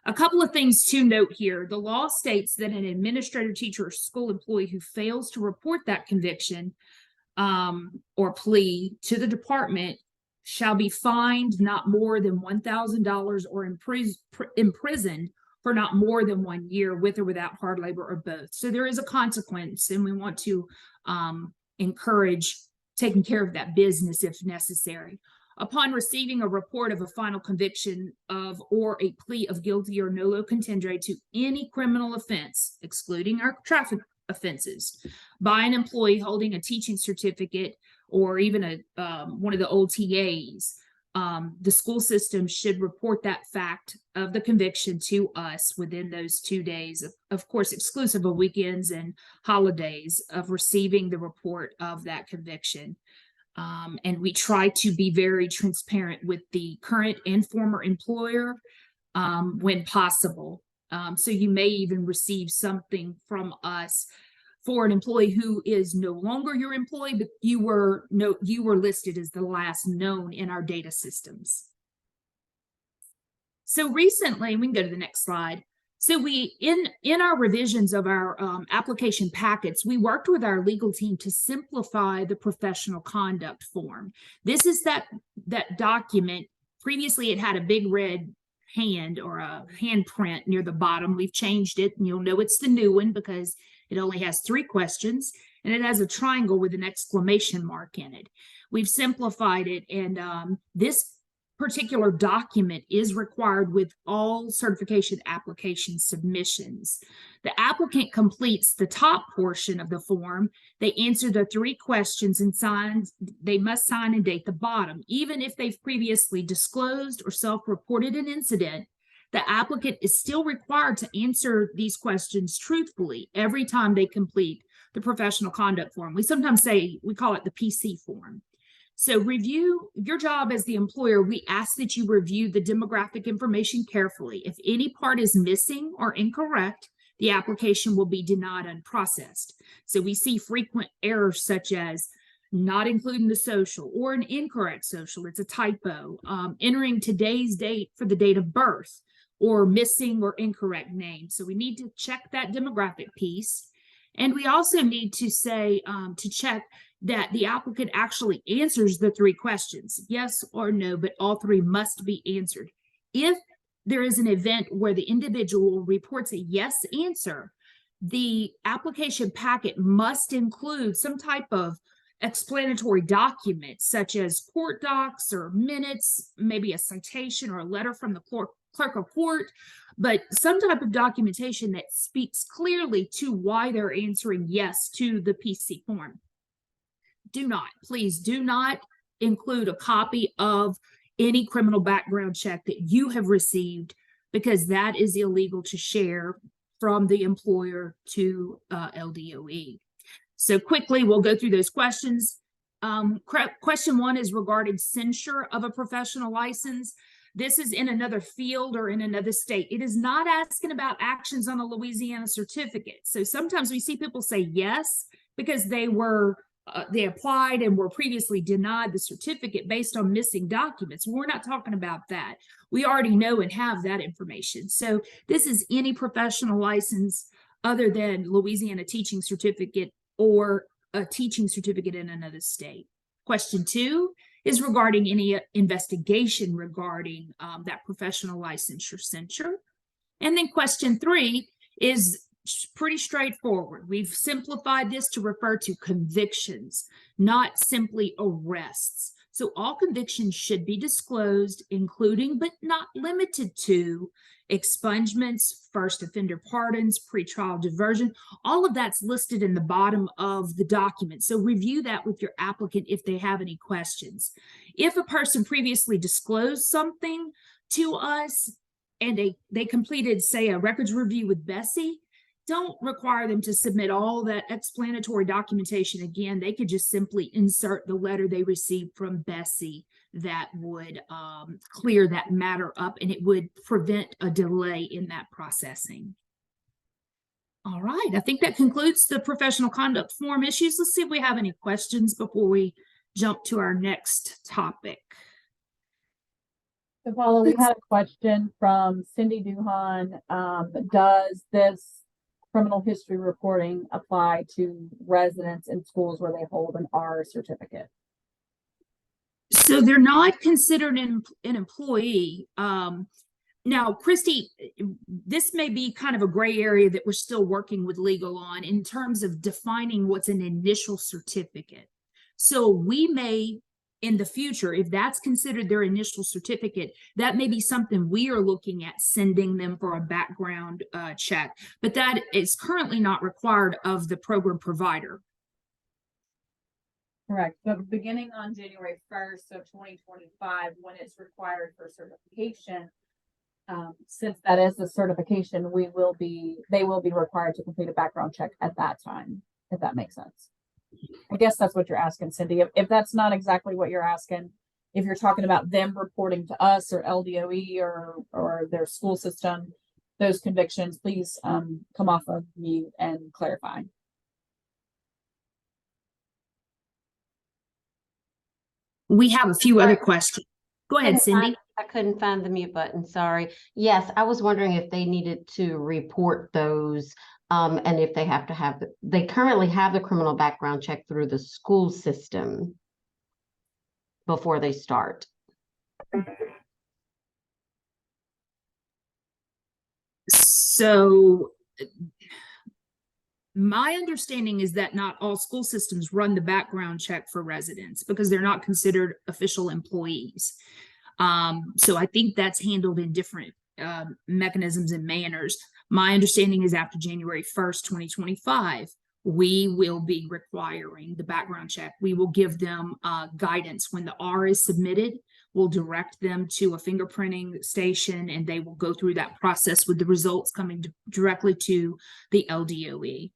A couple of things to note here. The law states that an administrator, teacher, or school employee who fails to report that conviction or plea to the department shall be fined not more than $1,000 or imprisoned for not more than 1 year, with or without hard labor or both. So there is a consequence, and we want to encourage taking care of that business if necessary. Upon receiving a report of a final conviction of or a plea of guilty or nolo contendere to any criminal offense, excluding our traffic offenses, by an employee holding a teaching certificate or even one of the old TAs, the school system should report that fact of the conviction to us within those 2 days, of course, exclusive of weekends and holidays, of receiving the report of that conviction. And we try to be very transparent with the current and former employer when possible. So you may even receive something from us for an employee who is no longer your employee, but you were listed as the last known in our data systems. So recently, we can go to the next slide. So we, in our revisions of our application packets, we worked with our legal team to simplify the professional conduct form. This is that document. Previously, it had a big red hand or a handprint near the bottom. We've changed it, and you'll know it's the new one because it only has 3 questions, and it has a triangle with an exclamation mark in it. We've simplified it, and this particular document is required with all certification application submissions. The applicant completes the top portion of the form. They answer the 3 questions and they must sign and date the bottom. Even if they've previously disclosed or self-reported an incident, the applicant is still required to answer these questions truthfully every time they complete the professional conduct form. We sometimes say, we call it the PC form. So review your job as the employer. We ask that you review the demographic information carefully. If any part is missing or incorrect, the application will be denied unprocessed. So we see frequent errors such as not including the social or an incorrect social, it's a typo, entering today's date for the date of birth, or missing or incorrect name. So we need to check that demographic piece. And we also need to say, to check that the applicant actually answers the 3 questions, yes or no, but all 3 must be answered. If there is an event where the individual reports a yes answer, the application packet must include some type of explanatory document, such as court docs or minutes, maybe a citation or a letter from the clerk of court, but some type of documentation that speaks clearly to why they're answering yes to the PC form. Please do not include a copy of any criminal background check that you have received, because that is illegal to share from the employer to LDOE. So quickly, we'll go through those questions. Question 1 is regarding censure of a professional license. This is in another field or in another state. It is not asking about actions on a Louisiana certificate. So sometimes we see people say yes because they applied and were previously denied the certificate based on missing documents. We're not talking about that. We already know and have that information. So this is any professional license other than Louisiana teaching certificate or a teaching certificate in another state. Question 2 is regarding any investigation regarding that professional licensure censure. And then question 3 is pretty straightforward. We've simplified this to refer to convictions, not simply arrests. So all convictions should be disclosed, including but not limited to expungements, first offender pardons, pretrial diversion. All of that's listed in the bottom of the document. So review that with your applicant if they have any questions. If a person previously disclosed something to us and they completed, say, a records review with Bessie, don't require them to submit all that explanatory documentation again. They could just simply insert the letter they received from Bessie that would clear that matter up, and it would prevent a delay in that processing. All right, I think that concludes the professional conduct form issues. Let's see if we have any questions before we jump to our next topic. So Paula, we had a question from Cindy Duhan. Does this criminal history reporting apply to residents in schools where they hold an R certificate? So they're not considered an employee. Now, Christy, this may be kind of a gray area that we're still working with legal on in terms of defining what's an initial certificate. So we may, in the future, if that's considered their initial certificate, that may be something we are looking at sending them for a background check, but that is currently not required of the program provider. Correct. So beginning on January 1st of 2025, when it's required for certification, since that is a certification, they will be required to complete a background check at that time, if that makes sense. I guess that's what you're asking, Cindy. If that's not exactly what you're asking, if you're talking about them reporting to us or LDOE or their school system, those convictions, please come off of mute and clarify. We have a few other questions. Go ahead, Cindy. I couldn't find the mute button. Sorry. Yes, I was wondering if they needed to report those. And if they have to have, they currently have the criminal background check through the school system before they start. So my understanding is that not all school systems run the background check for residents because they're not considered official employees. So I think that's handled in different mechanisms and manners. My understanding is after January 1st, 2025, we will be requiring the background check. We will give them guidance when the R is submitted. We'll direct them to a fingerprinting station and they will go through that process with the results coming directly to the LDOE.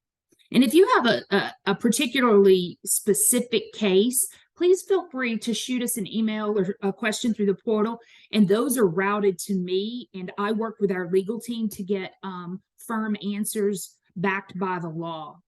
And if you have a particularly specific case, please feel free to shoot us an email or a question through the portal, and those are routed to me, and I work with our legal team to get firm answers backed by the law.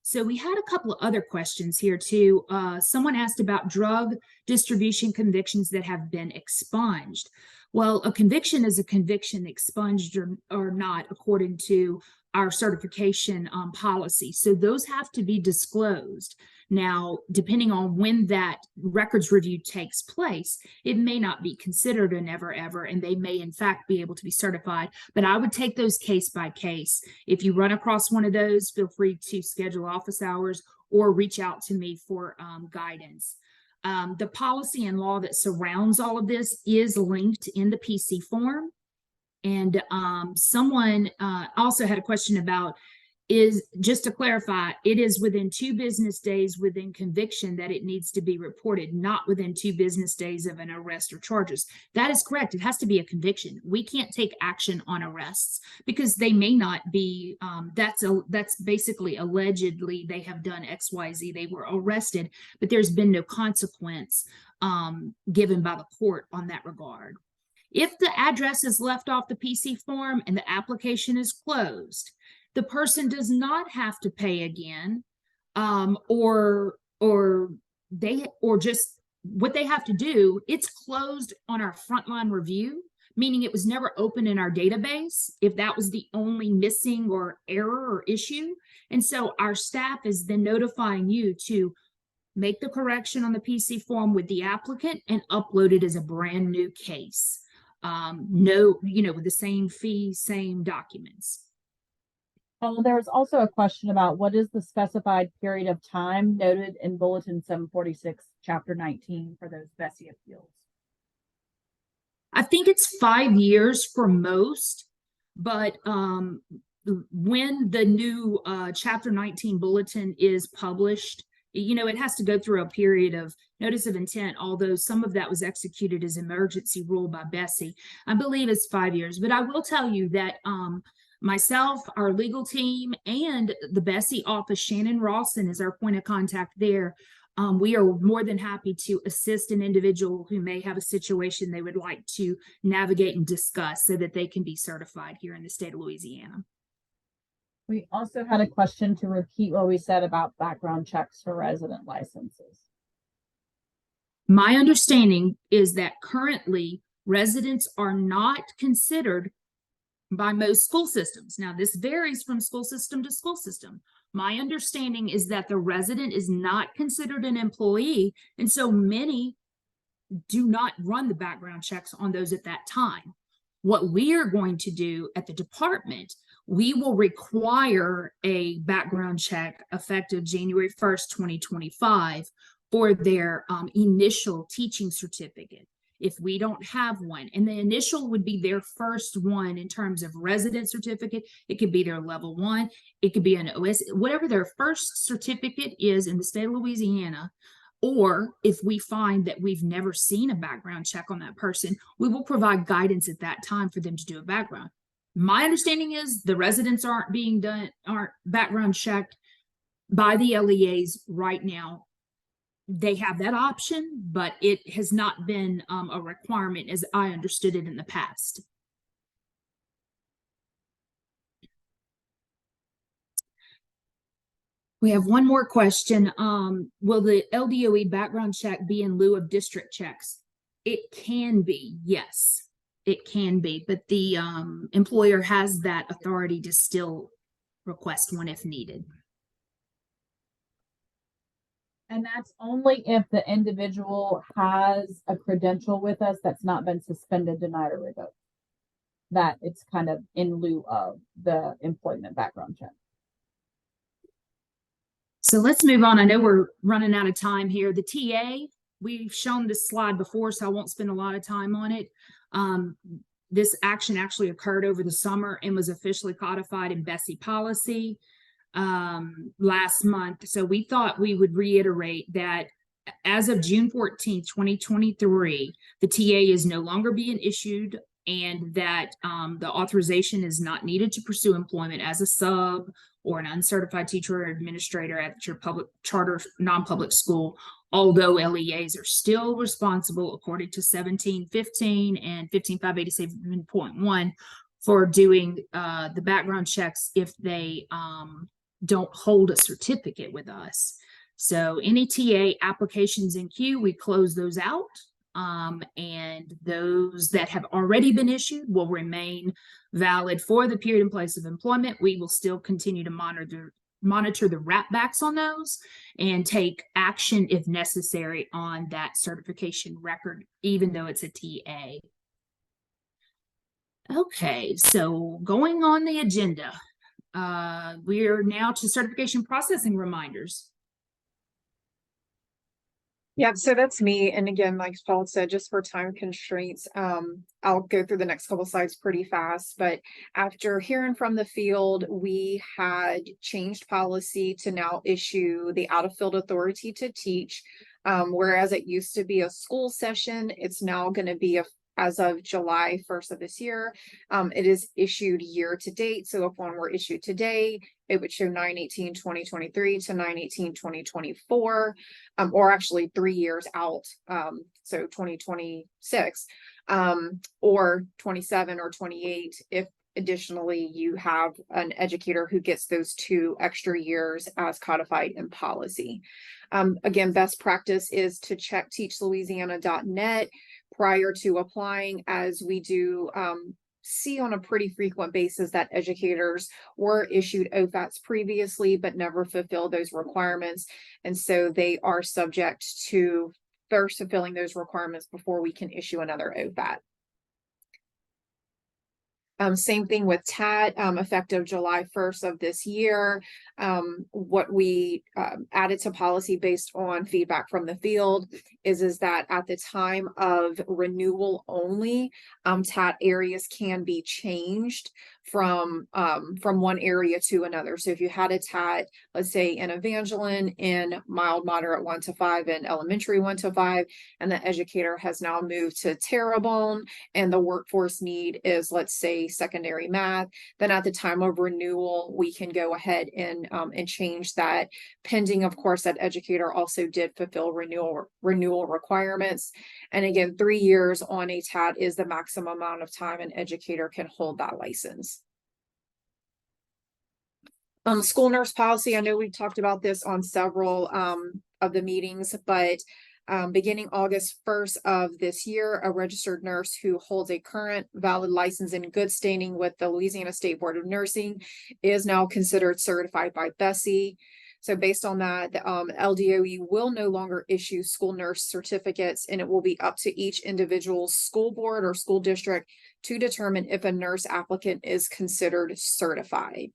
So we had a couple of other questions here too. Someone asked about drug distribution convictions that have been expunged. Well, a conviction is a conviction, expunged or not, according to our certification policy. So those have to be disclosed. Now, depending on when that records review takes place, it may not be considered a never ever, and they may in fact be able to be certified, but I would take those case by case. If you run across one of those, feel free to schedule office hours or reach out to me for guidance. The policy and law that surrounds all of this is linked in the PC form. And someone also had a question about is, just to clarify, it is within 2 business days within conviction that it needs to be reported, not within 2 business days of an arrest or charges. That is correct. It has to be a conviction. We can't take action on arrests because they may not be, that's basically allegedly they have done XYZ. They were arrested, but there's been no consequence given by the court on that regard. If the address is left off the PC form and the application is closed, the person does not have to pay again, or just what they have to do. It's closed on our frontline review, meaning it was never open in our database if that was the only missing or error or issue. And so our staff is then notifying you to make the correction on the PC form with the applicant and upload it as a brand new case. With the same fee, same documents. There was also a question about what is the specified period of time noted in Bulletin 746, Chapter 19 for those Bessie appeals? I think it's 5 years for most, but when the new Chapter 19 bulletin is published, it has to go through a period of notice of intent, although some of that was executed as emergency rule by Bessie. I believe it's 5 years, but I will tell you that myself, our legal team, and the Bessie office, Shannon Rawson is our point of contact there. We are more than happy to assist an individual who may have a situation they would like to navigate and discuss so that they can be certified here in the state of Louisiana. We also had a question to repeat what we said about background checks for resident licenses. My understanding is that currently residents are not considered by most school systems. Now, this varies from school system to school system. My understanding is that the resident is not considered an employee, and so many do not run the background checks on those at that time. What we are going to do at the department, we will require a background check effective January 1st, 2025 for their initial teaching certificate. If we don't have one, and the initial would be their first one in terms of resident certificate, it could be their level 1, it could be an OS, whatever their first certificate is in the state of Louisiana. Or if we find that we've never seen a background check on that person, we will provide guidance at that time for them to do a background. My understanding is the residents aren't background checked by the LEAs right now. They have that option, but it has not been a requirement as I understood it in the past. We have one more question. Will the LDOE background check be in lieu of district checks? It can be, yes, it can be, but the employer has that authority to still request one if needed. And that's only if the individual has a credential with us that's not been suspended, denied, or revoked. That it's kind of in lieu of the employment background check. So let's move on. I know we're running out of time here. The TA, we've shown this slide before, so I won't spend a lot of time on it. This action actually occurred over the summer and was officially codified in Bessie policy last month. So we thought we would reiterate that as of June 14th, 2023, the TA is no longer being issued, and that the authorization is not needed to pursue employment as a sub or an uncertified teacher or administrator at your public charter non-public school, although LEAs are still responsible according to 1715 and 15587.1 for doing the background checks if they don't hold a certificate with us. So any TA applications in queue, we close those out. And those that have already been issued will remain valid for the period and place of employment. We will still continue to monitor the wrapbacks on those and take action if necessary on that certification record, even though it's a TA. Okay, so going on the agenda, we are now to certification processing reminders. Yeah, so that's me. And again, like Paul said, just for time constraints, I'll go through the next couple slides pretty fast. But after hearing from the field, we had changed policy to now issue the out-of-field authority to teach. Whereas it used to be a school session, it's now going to be as of July 1st of this year. It is issued year to date. So if one were issued today, it would show 9/18/2023 to 9/18/2024, or actually 3 years out. So 2026, or 27 or 28 if additionally you have an educator who gets those 2 extra years as codified in policy. Again, best practice is to check teachlouisiana.net prior to applying, as we do see on a pretty frequent basis that educators were issued OFATs previously, but never fulfilled those requirements. And so they are subject to first fulfilling those requirements before we can issue another OFAT. Same thing with TAT, effective July 1st of this year. What we added to policy based on feedback from the field is that at the time of renewal only, TAT areas can be changed from one area to another. So if you had a TAT, let's say in Evangeline in mild, moderate 1 to 5 and elementary 1 to 5, and the educator has now moved to Terrebonne and the workforce need is, let's say, secondary math, then at the time of renewal, we can go ahead and change that, pending, of course, that educator also did fulfill renewal requirements. And again, 3 years on a TAT is the maximum amount of time an educator can hold that license. School nurse policy, I know we've talked about this on several of the meetings, but beginning August 1st of this year, a registered nurse who holds a current valid license in good standing with the Louisiana State Board of Nursing is now considered certified by BESI. So based on that, the LDOE will no longer issue school nurse certificates, and it will be up to each individual school board or school district to determine if a nurse applicant is considered certified.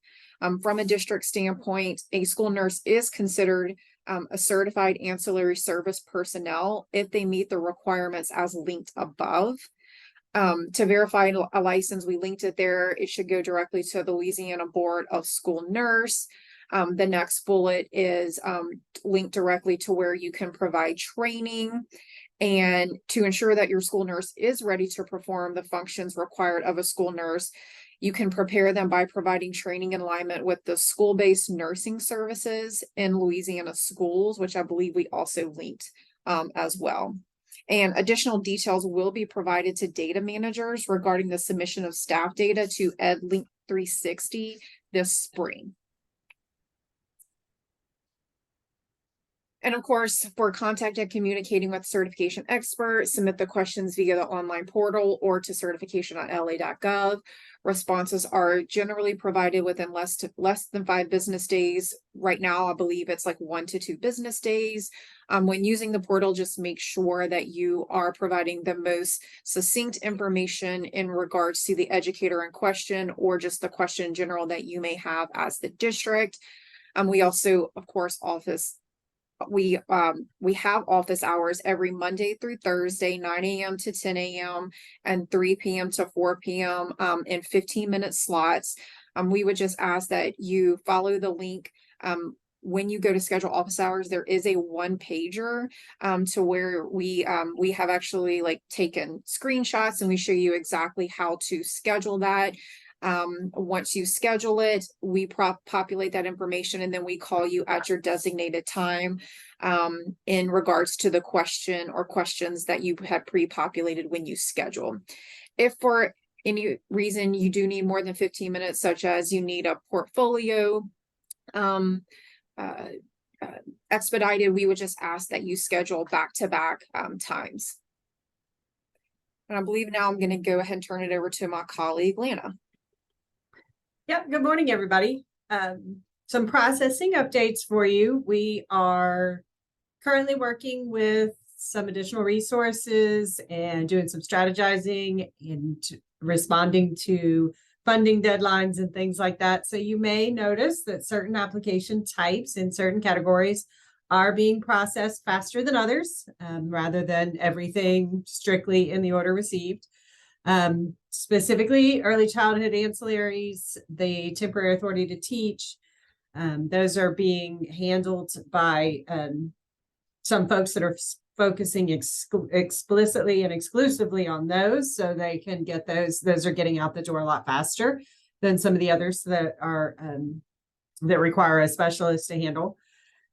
From a district standpoint, a school nurse is considered a certified ancillary service personnel if they meet the requirements as linked above. To verify a license, we linked it there. It should go directly to the Louisiana Board of School Nurse. The next bullet is linked directly to where you can provide training. And to ensure that your school nurse is ready to perform the functions required of a school nurse, you can prepare them by providing training in alignment with the school-based nursing services in Louisiana schools, which I believe we also linked as well. And additional details will be provided to data managers regarding the submission of staff data to EdLink 360 this spring. And of course, for contact and communicating with certification experts, submit the questions via the online portal or to certification.la.gov. Responses are generally provided within less than 5 business days. Right now, I believe it's like 1 to 2 business days. When using the portal, just make sure that you are providing the most succinct information in regards to the educator in question or just the question in general that you may have as the district. We also, of course, we have office hours every Monday through Thursday, 9 a.m. to 10 a.m. and 3 p.m. to 4 p.m. In 15-minute slots. We would just ask that you follow the link. When you go to schedule office hours, there is a 1-pager to where we have actually taken screenshots and we show you exactly how to schedule that. Once you schedule it, we populate that information and then we call you at your designated time in regards to the question or questions that you had pre-populated when you schedule. If for any reason you do need more than 15 minutes, such as you need a portfolio expedited, we would just ask that you schedule back-to-back times. And I believe now I'm going to go ahead and turn it over to my colleague, Lana. Yep. Good morning, everybody. Some processing updates for you. We are currently working with some additional resources and doing some strategizing and responding to funding deadlines and things like that. So you may notice that certain application types in certain categories are being processed faster than others, rather than everything strictly in the order received. Specifically, early childhood ancillaries, the temporary authority to teach, those are being handled by some folks that are focusing explicitly and exclusively on those, so they can get those are getting out the door a lot faster than some of the others that are that require a specialist to handle.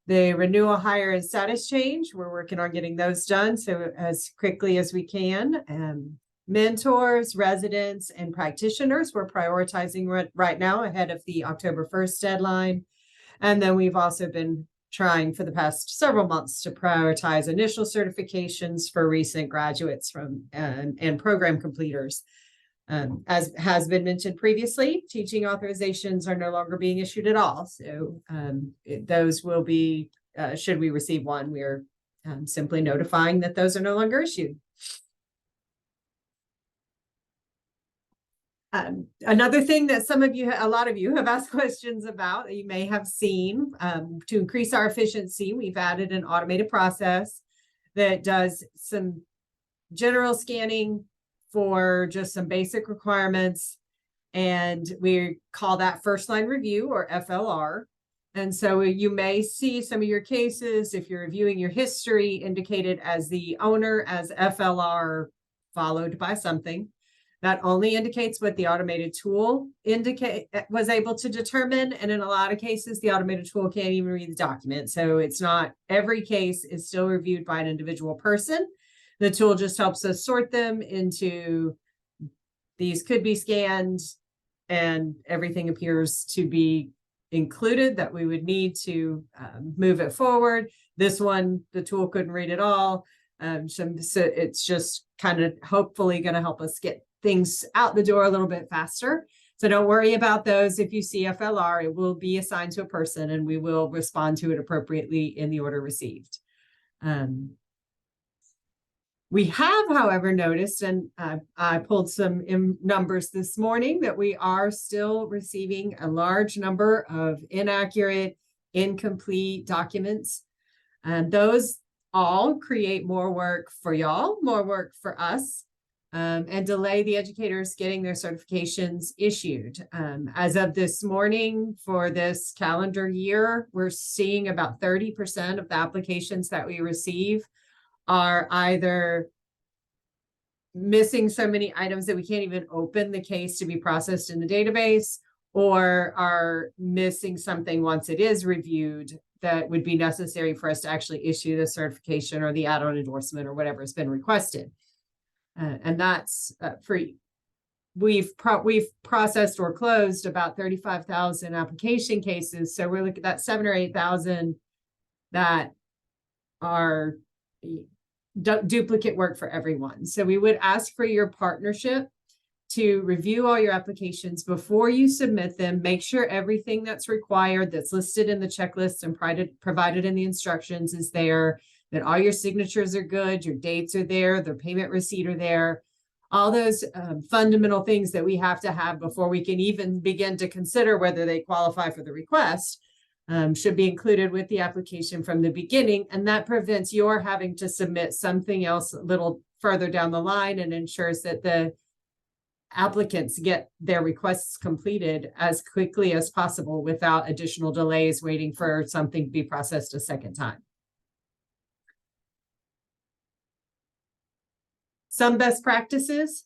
The renewal, hire, and status change, we're working on getting those done so as quickly as we can. Mentors, residents, and practitioners, we're prioritizing right now ahead of the October 1st deadline. And then we've also been trying for the past several months to prioritize initial certifications for recent graduates from and program completers. As has been mentioned previously, teaching authorizations are no longer being issued at all. So those will be, should we receive one, we're simply notifying that those are no longer issued. Another thing that a lot of you have asked questions about that you may have seen, to increase our efficiency, we've added an automated process that does some general scanning for just some basic requirements. And we call that first line review, or FLR. And so you may see some of your cases, if you're reviewing your history, indicated as the owner as FLR followed by something. That only indicates what the automated tool was able to determine. And in a lot of cases, the automated tool can't even read the document. So it's not, every case is still reviewed by an individual person. The tool just helps us sort them into, these could be scanned, and everything appears to be included that we would need to move it forward. This one, the tool couldn't read it all. So it's just kind of hopefully going to help us get things out the door a little bit faster. So don't worry about those. If you see FLR, it will be assigned to a person and we will respond to it appropriately in the order received. We have, however, noticed, and I pulled some numbers this morning, that we are still receiving a large number of inaccurate, incomplete documents. And those all create more work for y'all, more work for us. And delay the educators getting their certifications issued. As of this morning for this calendar year, we're seeing about 30% of the applications that we receive are either missing so many items that we can't even open the case to be processed in the database, or are missing something once it is reviewed that would be necessary for us to actually issue the certification or the add-on endorsement or whatever has been requested. And that's free. We've processed or closed about 35,000 application cases. So we're looking at 7,000 or 8,000 that are duplicate work for everyone. So we would ask for your partnership to review all your applications before you submit them. Make sure everything that's required, that's listed in the checklist and provided in the instructions, is there, that all your signatures are good, your dates are there, the payment receipt are there. All those fundamental things that we have to have before we can even begin to consider whether they qualify for the request should be included with the application from the beginning. And that prevents your having to submit something else a little further down the line, and ensures that the applicants get their requests completed as quickly as possible without additional delays waiting for something to be processed a second time. Some best practices,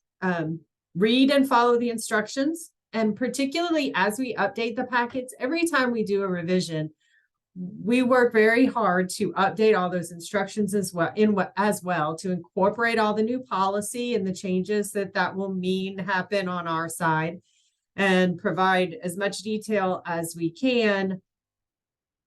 read and follow the instructions. And particularly as we update the packets, every time we do a revision, we work very hard to update all those instructions as well, to incorporate all the new policy and the changes that will mean happen on our side, and provide as much detail as we can,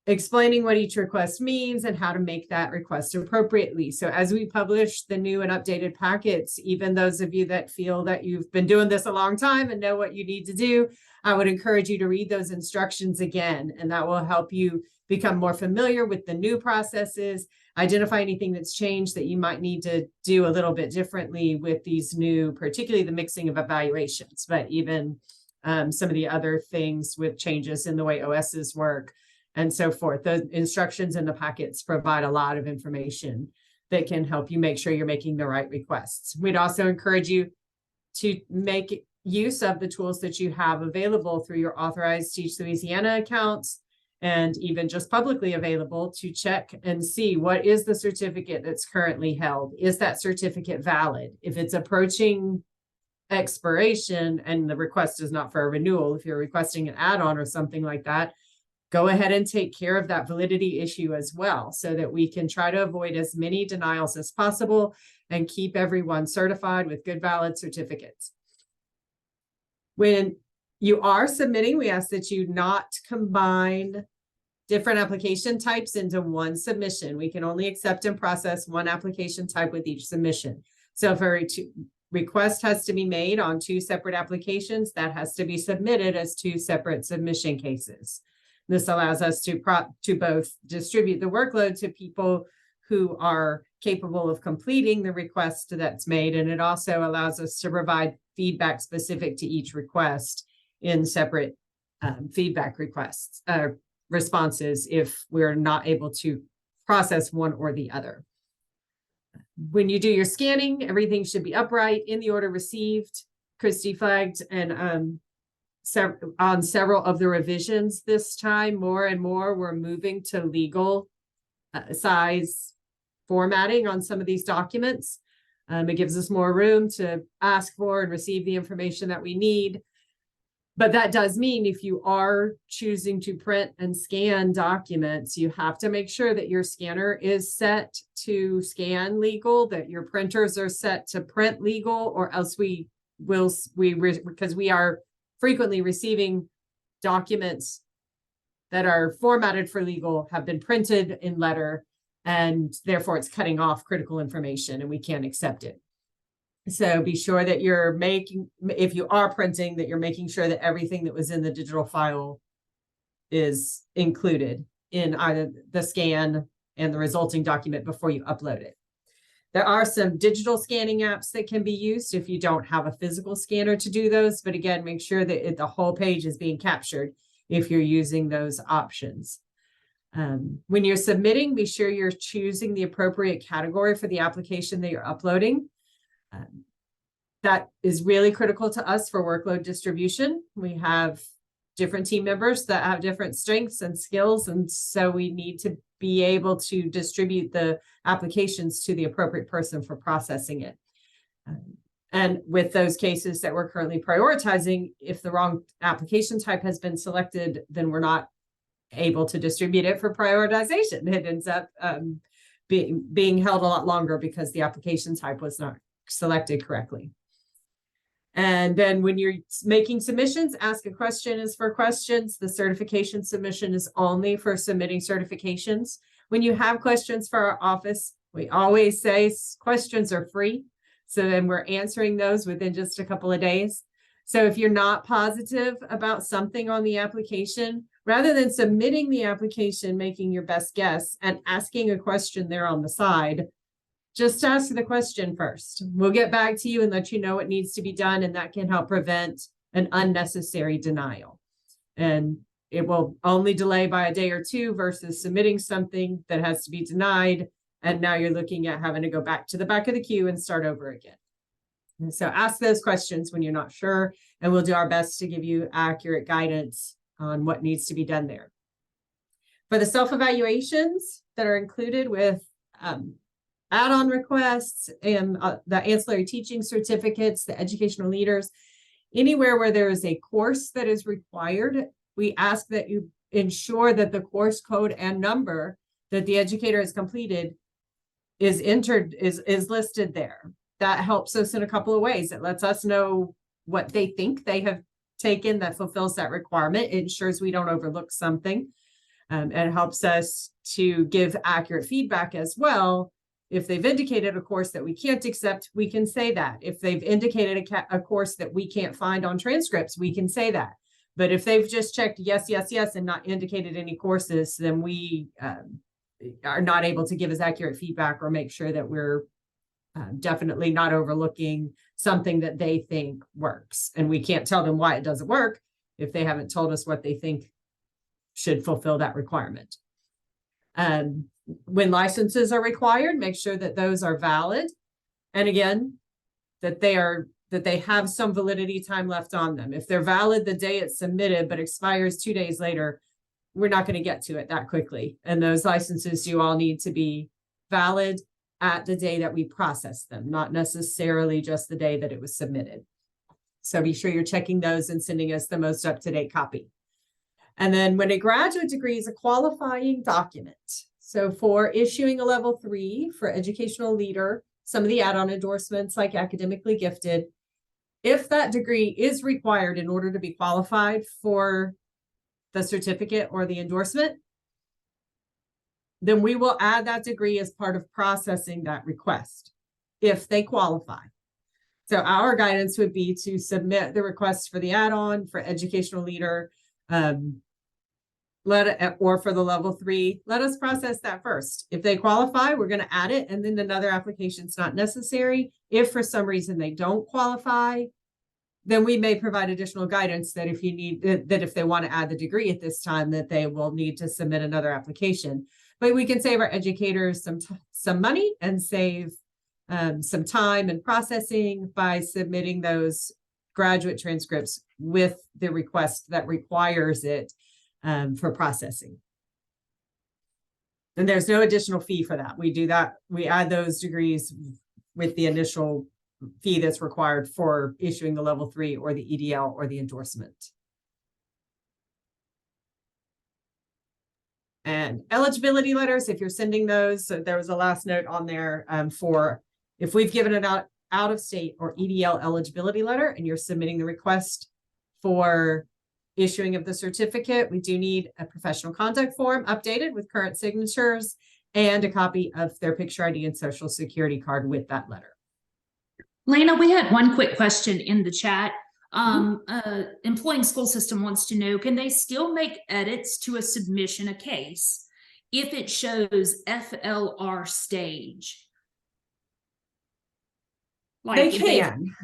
explaining what each request means and how to make that request appropriately. So as we publish the new and updated packets, even those of you that feel that you've been doing this a long time and know what you need to do, I would encourage you to read those instructions again, and that will help you become more familiar with the new processes, identify anything that's changed that you might need to do a little bit differently with these new, particularly the mixing of evaluations, but even some of the other things with changes in the way OSs work. and so forth. The instructions in the packets provide a lot of information that can help you make sure you're making the right requests. We'd also encourage you to make use of the tools that you have available through your authorized Teach Louisiana accounts, and even just publicly available, to check and see what is the certificate that's currently held. Is that certificate valid? If it's approaching expiration and the request is not for a renewal, if you're requesting an add-on or something like that, go ahead and take care of that validity issue as well, so that we can try to avoid as many denials as possible and keep everyone certified with good valid certificates. When you are submitting, we ask that you not combine different application types into one submission. We can only accept and process one application type with each submission. So if a request has to be made on 2 separate applications, that has to be submitted as 2 separate submission cases. This allows us to both distribute the workload to people who are capable of completing the request that's made, and it also allows us to provide feedback specific to each request in separate feedback requests, responses, if we're not able to process one or the other. When you do your scanning, everything should be upright in the order received. Christy flagged and on several of the revisions this time, more and more we're moving to legal size formatting on some of these documents. It gives us more room to ask for and receive the information that we need. But that does mean if you are choosing to print and scan documents, you have to make sure that your scanner is set to scan legal, that your printers are set to print legal, or else because we are frequently receiving documents that are formatted for legal, have been printed in letter, and therefore it's cutting off critical information and we can't accept it. So be sure that you're if you are printing, that you're making sure that everything that was in the digital file is included in either the scan and the resulting document before you upload it. There are some digital scanning apps that can be used if you don't have a physical scanner to do those. But again, make sure that the whole page is being captured if you're using those options. When you're submitting, be sure you're choosing the appropriate category for the application that you're uploading. That is really critical to us for workload distribution. We have different team members that have different strengths and skills, and so we need to be able to distribute the applications to the appropriate person for processing it. And with those cases that we're currently prioritizing, if the wrong application type has been selected, then we're not able to distribute it for prioritization. It ends up being held a lot longer because the application type was not selected correctly. And then when you're making submissions, ask a question is for questions. The certification submission is only for submitting certifications. When you have questions for our office, we always say questions are free. So then we're answering those within just a couple of days. So if you're not positive about something on the application, rather than submitting the application, making your best guess and asking a question there on the side, just ask the question first. We'll get back to you and let you know what needs to be done, and that can help prevent an unnecessary denial. And it will only delay by a day or two versus submitting something that has to be denied, and now you're looking at having to go back to the back of the queue and start over again. And so ask those questions when you're not sure, and we'll do our best to give you accurate guidance on what needs to be done there. For the self-evaluations that are included with add-on requests and the ancillary teaching certificates, the educational leaders, anywhere where there is a course that is required, we ask that you ensure that the course code and number that the educator has completed is entered, is listed there. That helps us in a couple of ways. It lets us know what they think they have taken that fulfills that requirement. It ensures we don't overlook something. And it helps us to give accurate feedback as well. If they've indicated a course that we can't accept, we can say that. If they've indicated a course that we can't find on transcripts, we can say that. But if they've just checked yes, yes, yes, and not indicated any courses, then we are not able to give as accurate feedback or make sure that we're definitely not overlooking something that they think works. And we can't tell them why it doesn't work if they haven't told us what they think should fulfill that requirement. When licenses are required, make sure that those are valid. And again, that they have some validity time left on them. If they're valid the day it's submitted, but expires 2 days later, we're not going to get to it that quickly. And those licenses do all need to be valid at the day that we process them, not necessarily just the day that it was submitted. So be sure you're checking those and sending us the most up-to-date copy. And then when a graduate degree is a qualifying document. So for issuing a level 3 for educational leader, some of the add-on endorsements like academically gifted, if that degree is required in order to be qualified for the certificate or the endorsement, then we will add that degree as part of processing that request if they qualify. So our guidance would be to submit the request for the add-on for educational leader, or for the level 3, let us process that first. If they qualify, we're going to add it, and then another application is not necessary. If for some reason they don't qualify, then we may provide additional guidance that if you need that if they want to add the degree at this time, that they will need to submit another application. But we can save our educators some money and save some time and processing by submitting those graduate transcripts with the request that requires it for processing. And there's no additional fee for that. We do that. We add those degrees with the initial fee that's required for issuing the level 3 or the EDL or the endorsement. And eligibility letters, if you're sending those, so there was a last note on there for if we've given it out of state or EDL eligibility letter and you're submitting the request for issuing of the certificate, we do need a professional conduct form updated with current signatures and a copy of their picture ID and social security card with that letter. Lena, we had one quick question in the chat. Employing school system wants to know, can they still make edits to a submission, a case, if it shows FLR stage? Like they can.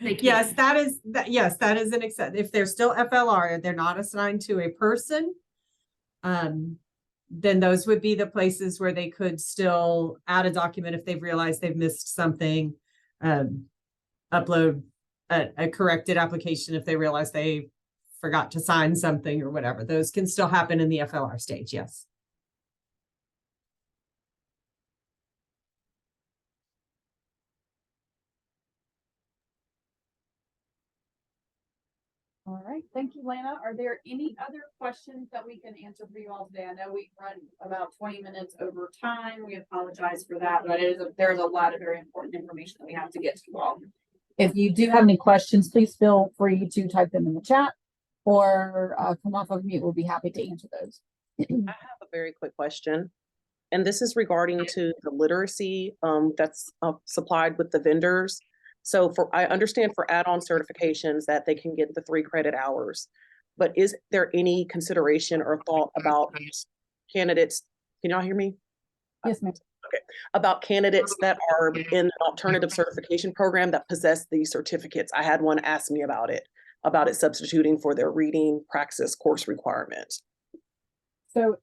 They can. Yes, that is an exception. If they're still FLR, they're not assigned to a person, then those would be the places where they could still add a document if they've realized they've missed something, upload a corrected application if they realize they forgot to sign something or whatever. Those can still happen in the FLR stage, yes. All right, thank you, Lana. Are there any other questions that we can answer for you all today? I know we run about 20 minutes over time. We apologize for that, but there's a lot of very important information that we have to get to you all. If you do have any questions, please feel free to type them in the chat or come off of mute. We'll be happy to answer those. I have a very quick question, and this is regarding to the literacy that's supplied with the vendors. So I understand for add-on certifications that they can get the 3 credit hours, but is there any consideration or thought about candidates? Can y'all hear me? Yes, ma'am. Okay. About candidates that are in an alternative certification program that possess these certificates. I had one ask me about it substituting for their reading praxis course requirements. So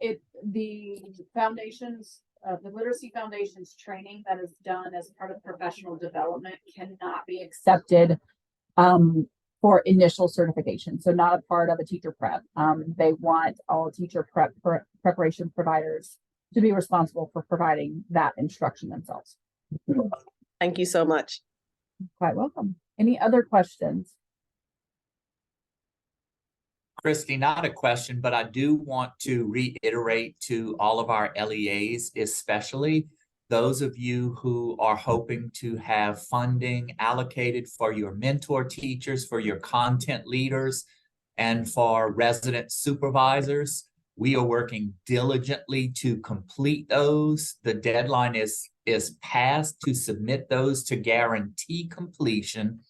the foundations, the literacy foundations training that is done as part of professional development cannot be accepted for initial certification. So not a part of a teacher prep. They want all teacher preparation providers to be responsible for providing that instruction themselves. Thank you so much. Quite welcome. Any other questions? Christy, not a question, but I do want to reiterate to all of our LEAs, especially those of you who are hoping to have funding allocated for your mentor teachers, for your content leaders, and for resident supervisors. We are working diligently to complete those. The deadline is passed to submit those to guarantee completion.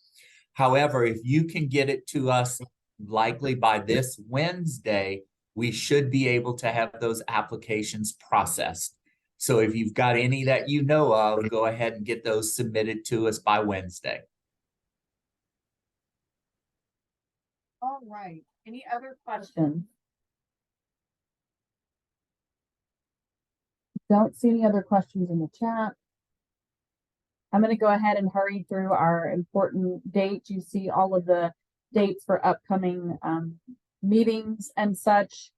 However, if you can get it to us likely by this Wednesday, we should be able to have those applications processed. So if you've got any that you know of, go ahead and get those submitted to us by Wednesday. All right. Any other questions? don't see any other questions in the chat. I'm going to go ahead and hurry through our important dates. You see all of the dates for upcoming meetings and such.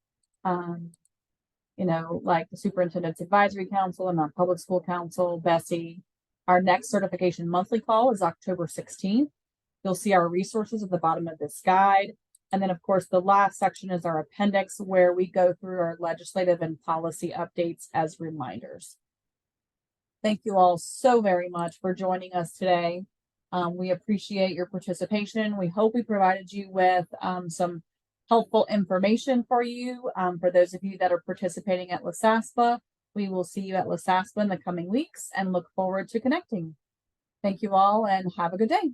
You know, like the Superintendent's Advisory Council and our Public School Council, Bessie. Our next certification monthly call is October 16th. You'll see our resources at the bottom of this guide. And then, of course, the last section is our appendix where we go through our legislative and policy updates as reminders. Thank you all so very much for joining us today. We appreciate your participation. We hope we provided you with some helpful information for you. For those of you that are participating at LaSaspa, we will see you at LaSaspa in the coming weeks and look forward to connecting. Thank you all and have a good day.